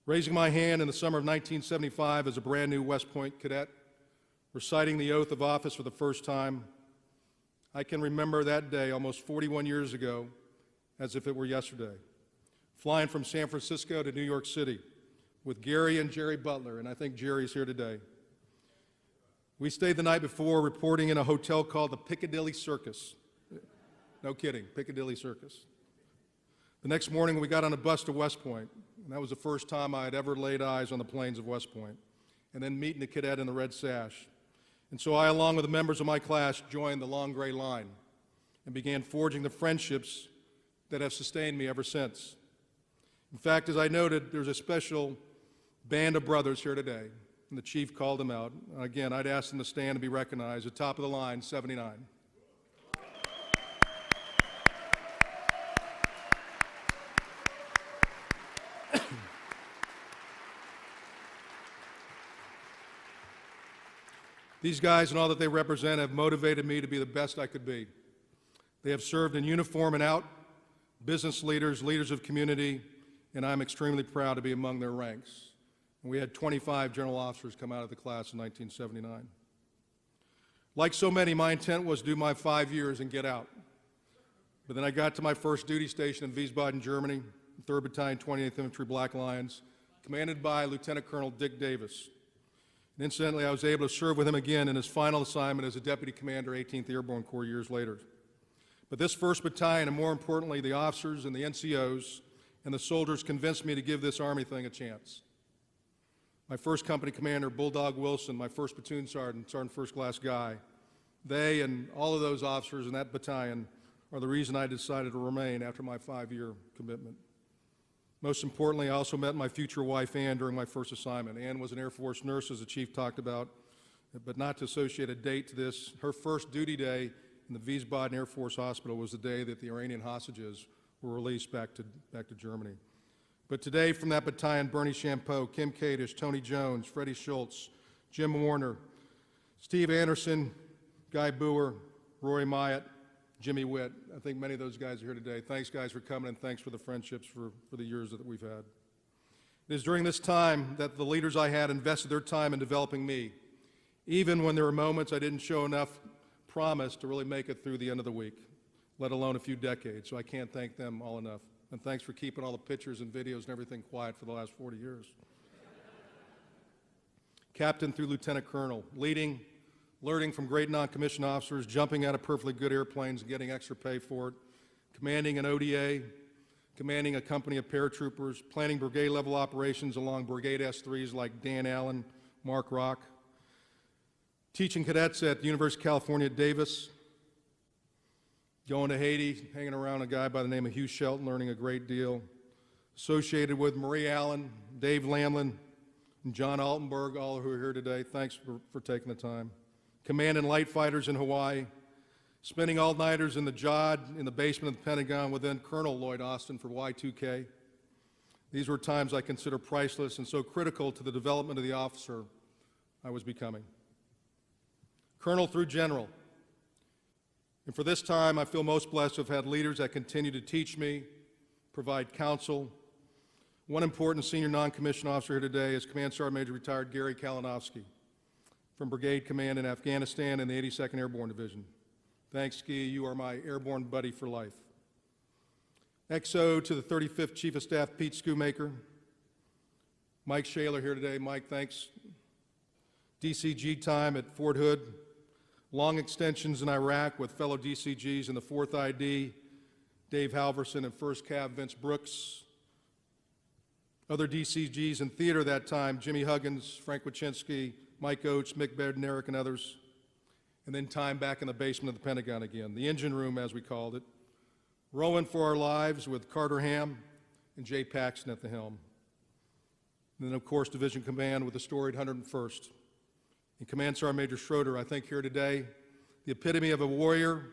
Raising my hand in the summer of 1975 as a brand new West Point cadet, reciting the oath of office for the first time, I can remember that day almost 41 years ago as if it were yesterday, flying from San Francisco to New York City with Gary and Jerry Butler, and I think Jerry's here today. We stayed the night before reporting in a hotel called the Piccadilly Circus. No kidding, Piccadilly Circus. The next morning we got on a bus to West Point, and that was the first time I had ever laid eyes on the plains of West Point, and then meeting a cadet in the red sash. And so I, along with the members of my class, joined the long gray line and began forging the friendships that have sustained me ever since. In fact, as I noted, there's a special band of brothers here today, and the chief called them out. Again, I'd ask them to stand and be recognized. At top of the line, 79. These guys and all that they represent have motivated me to be the best I could be. They have served in uniform and out, business leaders, leaders of community, and I'm extremely proud to be among their ranks. And we had 25 general officers come out of the class in 1979. Like so many, my intent was to do my 5 years and get out. But then I got to my first duty station in Wiesbaden, Germany, 3rd Battalion, 28th Infantry Black Lions, commanded by Lieutenant Colonel Dick Davis. And incidentally, I was able to serve with him again in his final assignment as a Deputy Commander, 18th Airborne Corps years later. But this 1st Battalion, and more importantly, the officers and the NCOs and the soldiers convinced me to give this Army thing a chance. My 1st Company Commander, Bulldog Wilson, my 1st Platoon Sergeant, Sergeant First Class Guy, they and all of those officers in that battalion are the reason I decided to remain after my 5-year commitment. Most importantly, I also met my future wife, Ann, during my first assignment. Ann was an Air Force nurse, as the Chief talked about, but not to associate a date to this. Her first duty day in the Wiesbaden Air Force Hospital was the day that the Iranian hostages were released back to Germany. But today, from that battalion, Bernie Champeau, Kim Kadish, Tony Jones, Freddie Schultz, Jim Warner, Steve Anderson, Guy Boer, Rory Myatt, Jimmy Witt. I think many of those guys are here today. Thanks, guys, for coming, and thanks for the friendships for the years that we've had. It is during this time that the leaders I had invested their time in developing me, even when there were moments I didn't show enough promise to really make it through the end of the week, let alone a few decades. So I can't thank them all enough. And thanks for keeping all the pictures and videos and everything quiet for the last 40 years. Captain through Lieutenant Colonel, leading, learning from great non-commissioned officers, jumping out of perfectly good airplanes and getting extra pay for it, commanding an ODA, commanding a company of paratroopers, planning brigade-level operations along Brigade S3s like Dan Allen, Mark Rock, teaching cadets at the University of California at Davis, going to Haiti, hanging around a guy by the name of Hugh Shelton, learning a great deal, associated with Marie Allen, Dave Lamlin, and John Altenberg, all who are here today. Thanks for taking the time. Commanding light fighters in Hawaii, spending all-nighters in the Jod in the basement of the Pentagon with then Colonel Lloyd Austin for Y2K. These were times I consider priceless and so critical to the development of the officer I was becoming. Colonel through General. And for this time, I feel most blessed to have had leaders that continue to teach me, provide counsel. One important senior non-commissioned officer here today is Command Sergeant Major retired Gary Kalinowski from Brigade Command in Afghanistan and the 82nd Airborne Division. Thanks, Ski. You are my airborne buddy for life. XO to the 35th Chief of Staff, Pete Schoonmaker. Mike Shaler here today. Mike, thanks. DCG time at Fort Hood. Long extensions in Iraq with fellow DCGs in the 4th ID, Dave Halverson, and 1st Cav Vince Brooks. Other DCGs in theater that time, Jimmy Huggins, Frank Wachinski, Mike Oates, Mick Bednarik, and others. And then time back in the basement of the Pentagon again, the engine room as we called it. Rowing for our lives with Carter Ham and Jay Paxton at the helm. And then, of course, Division Command with the storied 101st. And Command Sergeant Major Schroeder, I think here today, the epitome of a warrior,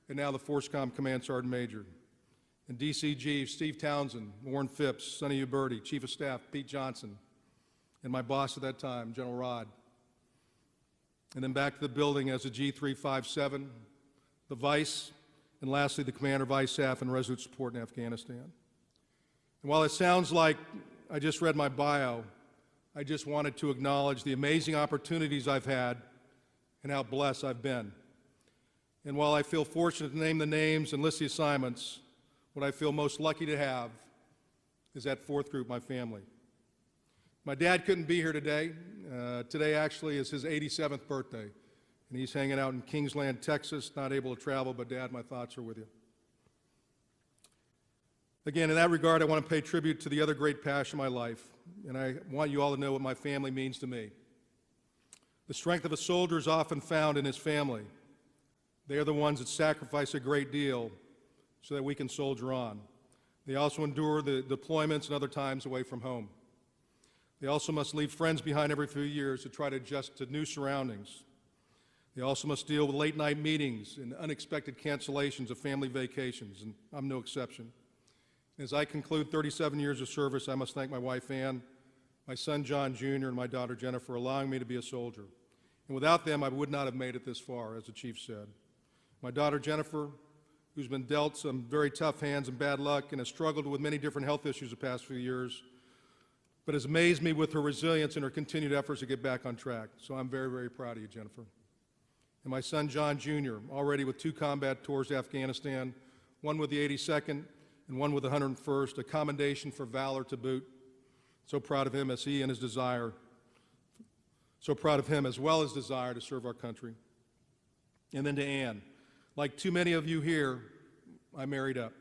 and now the FORSCOM Command Sergeant Major. And DCG, Steve Townsend, Warren Phipps, Sonny Uberti, Chief of Staff, Pete Johnson, and my boss at that time, General Rod. And then back to the building as a G357, the Vice, and lastly, the Commander Vice Staff and Resolute Support in Afghanistan. And while it sounds like I just read my bio, I just wanted to acknowledge the amazing opportunities I've had and how blessed I've been. And while I feel fortunate to name the names and list the assignments, what I feel most lucky to have is that fourth group, my family. My dad couldn't be here today. Today actually is his 87th birthday, and he's hanging out in Kingsland, Texas, not able to travel, but Dad, my thoughts are with you. Again, in that regard, I want to pay tribute to the other great passion of my life, and I want you all to know what my family means to me. The strength of a soldier is often found in his family. They are the ones that sacrifice a great deal so that we can soldier on. They also endure the deployments and other times away from home. They also must leave friends behind every few years to try to adjust to new surroundings. They also must deal with late-night meetings and unexpected cancellations of family vacations, and I'm no exception. As I conclude 37 years of service, I must thank my wife, Ann, my son, John Jr., and my daughter, Jennifer, for allowing me to be a soldier. And without them, I would not have made it this far, as the Chief said. My daughter, Jennifer, who's been dealt some very tough hands and bad luck and has struggled with many different health issues the past few years, but has amazed me with her resilience and her continued efforts to get back on track. So I'm very, very proud of you, Jennifer. And my son, John Jr., already with 2 combat tours to Afghanistan, one with the 82nd and one with the 101st, a commendation for valor to boot. So proud of him as he and his desire, so proud of him as well as desire to serve our country. And then to Ann. Like too many of you here, I married up.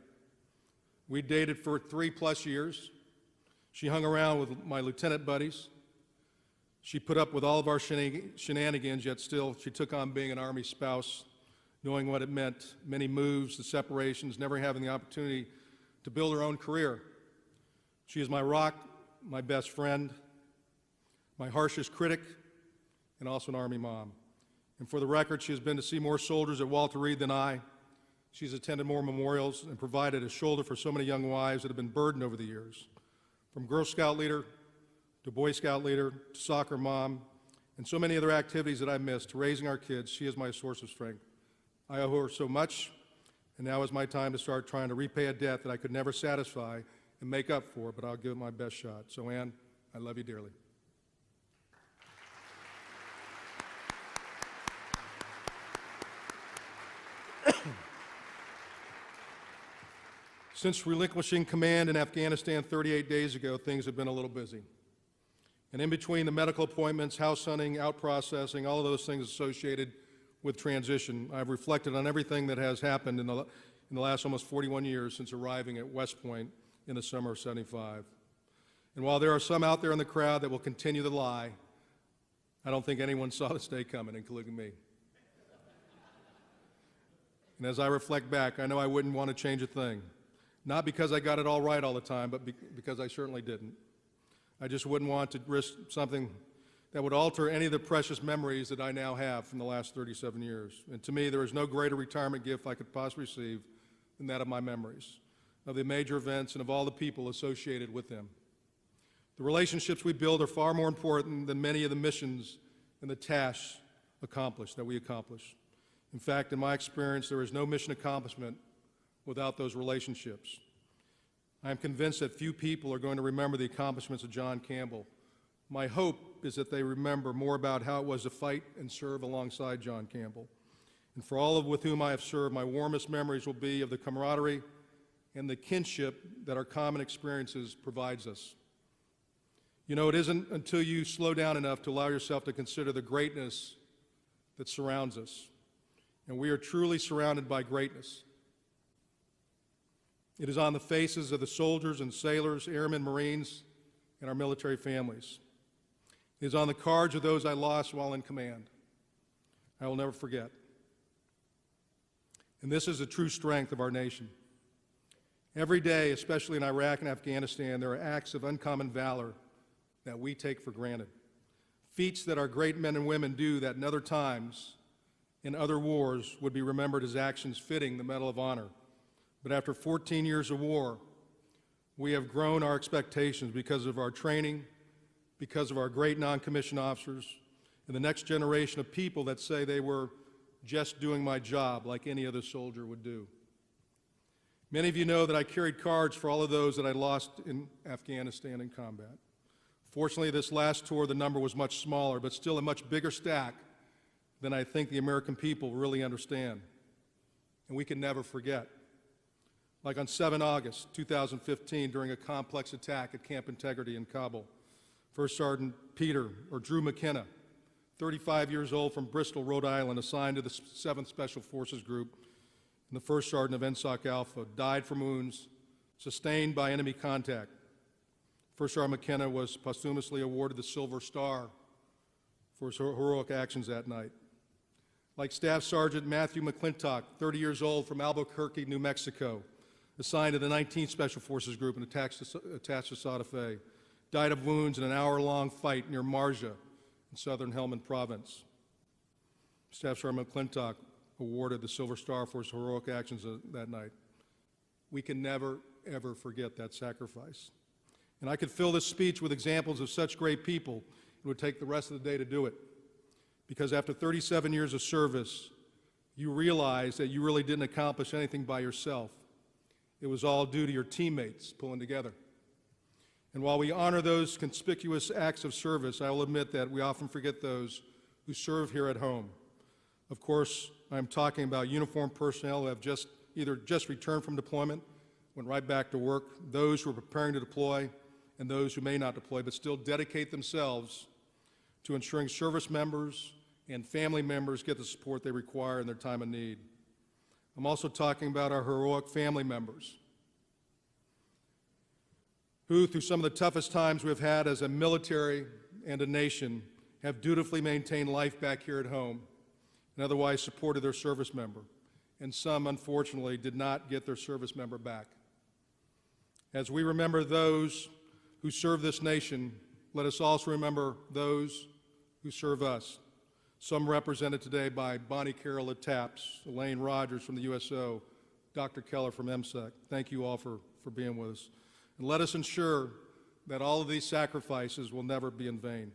We dated for 3+ years. She hung around with my lieutenant buddies. She put up with all of our shenanigans, yet still she took on being an Army spouse, knowing what it meant, many moves, the separations, never having the opportunity to build her own career. She is my rock, my best friend, my harshest critic, and also an Army mom. And for the record, she has been to see more soldiers at Walter Reed than I. She's attended more memorials and provided a shoulder for so many young wives that have been burdened over the years. From Girl Scout leader to Boy Scout leader to soccer mom and so many other activities that I missed, to raising our kids, she is my source of strength. I owe her so much, and now is my time to start trying to repay a debt that I could never satisfy and make up for, but I'll give it my best shot. So Ann, I love you dearly. Since relinquishing command in Afghanistan 38 days ago, things have been a little busy. And in between the medical appointments, house hunting, out processing, all of those things associated with transition, I've reflected on everything that has happened in the last almost 41 years since arriving at West Point in the summer of '75. And while there are some out there in the crowd that will continue to lie, I don't think anyone saw this day coming, including me. And as I reflect back, I know I wouldn't want to change a thing. Not because I got it all right all the time, but because I certainly didn't. I just wouldn't want to risk something that would alter any of the precious memories that I now have from the last 37 years. And to me, there is no greater retirement gift I could possibly receive than that of my memories, of the major events and of all the people associated with them. The relationships we build are far more important than many of the missions and the tasks that we accomplish. In fact, in my experience, there is no mission accomplishment without those relationships. I am convinced that few people are going to remember the accomplishments of John Campbell. My hope is that they remember more about how it was to fight and serve alongside John Campbell. And for all with whom I have served, my warmest memories will be of the camaraderie and the kinship that our common experiences provides us. You know, it isn't until you slow down enough to allow yourself to consider the greatness that surrounds us. And we are truly surrounded by greatness. It is on the faces of the soldiers and sailors, airmen, Marines, and our military families. It is on the cards of those I lost while in command. I will never forget. And this is the true strength of our nation. Every day, especially in Iraq and Afghanistan, there are acts of uncommon valor that we take for granted. Feats that our great men and women do that in other times, in other wars, would be remembered as actions fitting the Medal of Honor. But after 14 years of war, we have grown our expectations because of our training, because of our great non-commissioned officers, and the next generation of people that say they were just doing my job like any other soldier would do. Many of you know that I carried cards for all of those that I lost in Afghanistan in combat. Fortunately, this last tour, the number was much smaller, but still a much bigger stack than I think the American people really understand. And we can never forget. Like on 7 August 2015, during a complex attack at Camp Integrity in Kabul, First Sergeant Peter, or Drew McKenna, 35 years old from Bristol, Rhode Island, assigned to the 7th Special Forces Group, and the First Sergeant of NSOC Alpha, died from wounds sustained by enemy contact. First Sergeant McKenna was posthumously awarded the Silver Star for his heroic actions that night. Like Staff Sergeant Matthew McClintock, 30 years old from Albuquerque, New Mexico, assigned to the 19th Special Forces Group and attached to Santa Fe, died of wounds in an hour-long fight near Marja in southern Helmand Province. Staff Sergeant McClintock awarded the Silver Star for his heroic actions that night. We can never, ever forget that sacrifice. And I could fill this speech with examples of such great people. It would take the rest of the day to do it. Because after 37 years of service, you realize that you really didn't accomplish anything by yourself. It was all due to your teammates pulling together. And while we honor those conspicuous acts of service, I will admit that we often forget those who serve here at home. Of course, I'm talking about uniformed personnel who have either just returned from deployment, went right back to work, those who are preparing to deploy, and those who may not deploy but still dedicate themselves to ensuring service members and family members get the support they require in their time of need. I'm also talking about our heroic family members who, through some of the toughest times we've had as a military and a nation, have dutifully maintained life back here at home and otherwise supported their service member. And some, unfortunately, did not get their service member back. As we remember those who serve this nation, let us also remember those who serve us. Some represented today by Bonnie Carroll at TAPS, Elaine Rogers from the USO, Dr. Keller from MSEC. Thank you all for being with us. And let us ensure that all of these sacrifices will never be in vain.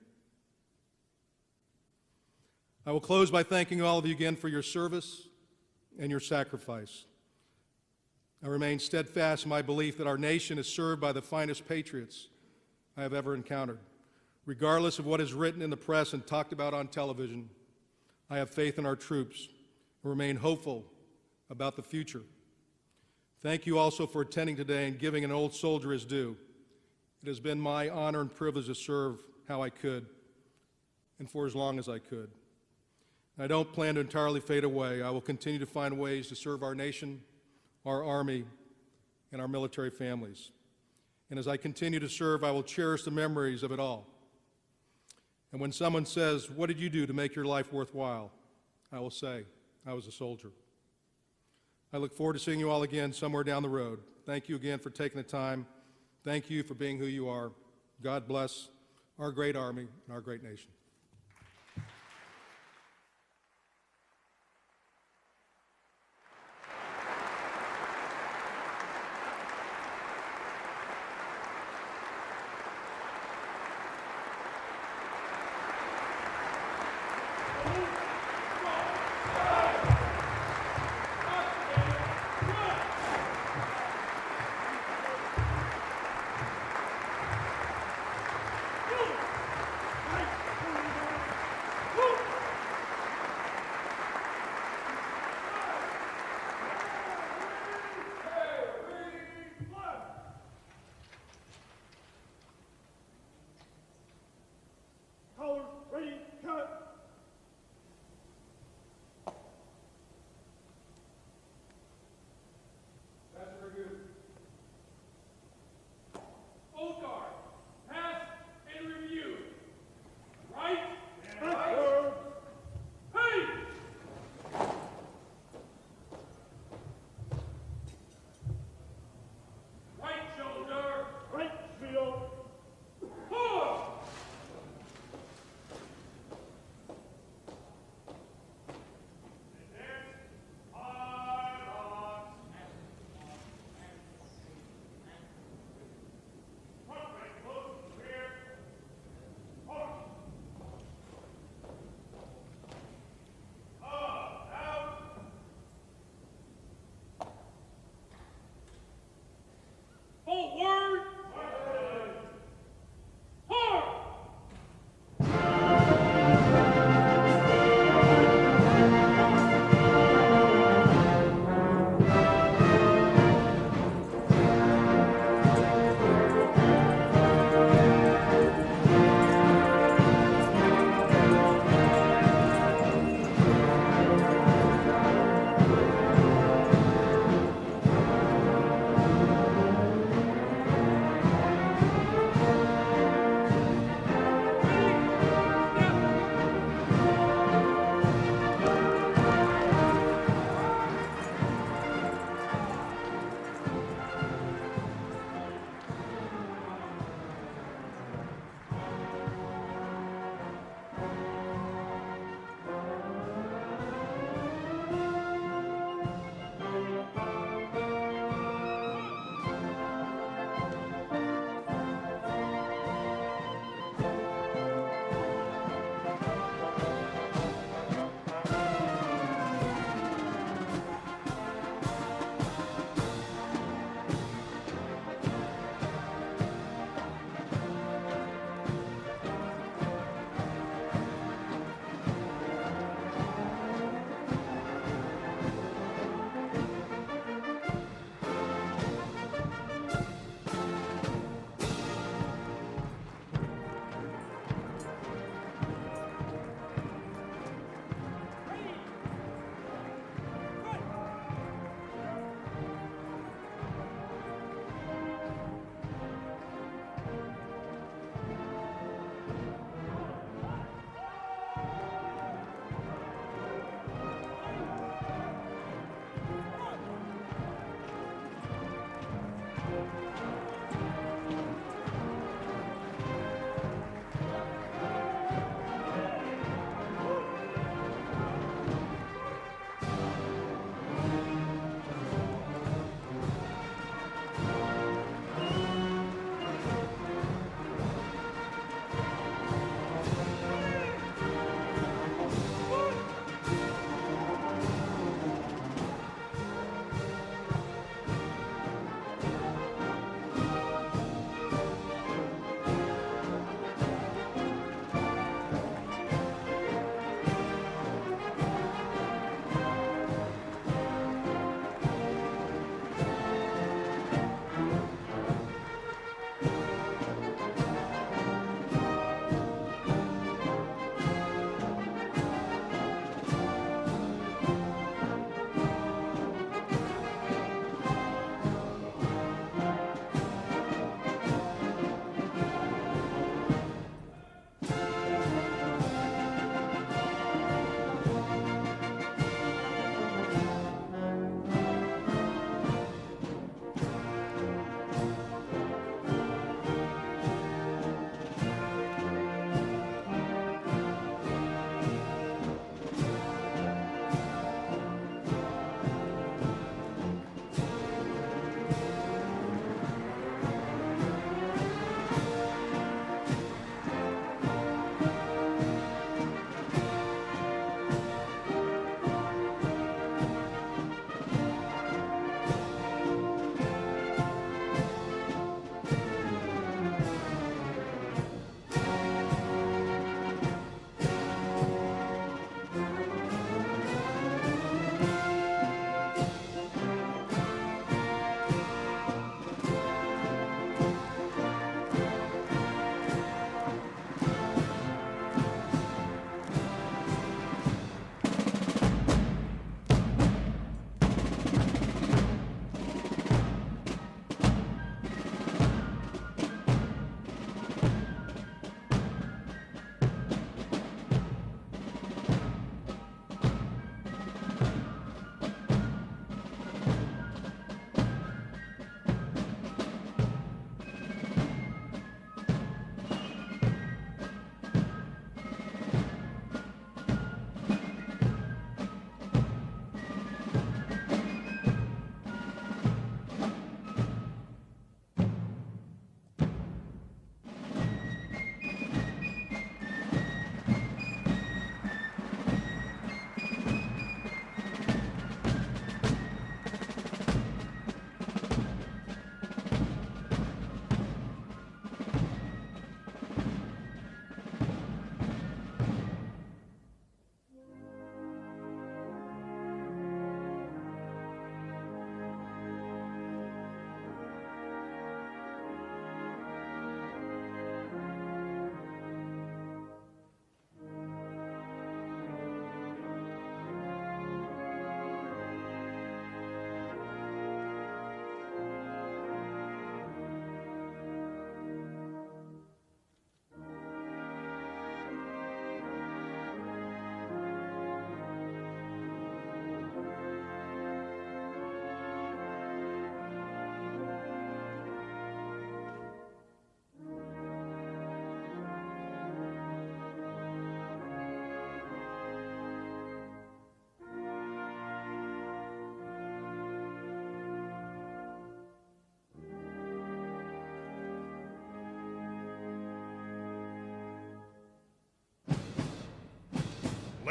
I will close by thanking all of you again for your service and your sacrifice. I remain steadfast in my belief that our nation is served by the finest patriots I have ever encountered. Regardless of what is written in the press and talked about on television, I have faith in our troops and remain hopeful about the future. Thank you also for attending today and giving an old soldier his due. It has been my honor and privilege to serve how I could and for as long as I could. I don't plan to entirely fade away. I will continue to find ways to serve our nation, our Army, and our military families. And as I continue to serve, I will cherish the memories of it all. And when someone says, "What did you do to make your life worthwhile?" I will say, "I was a soldier." I look forward to seeing you all again somewhere down the road. Thank you again for taking the time. Thank you for being who you are. God bless our great Army and our great nation.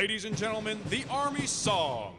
Ladies and gentlemen, the Army Song.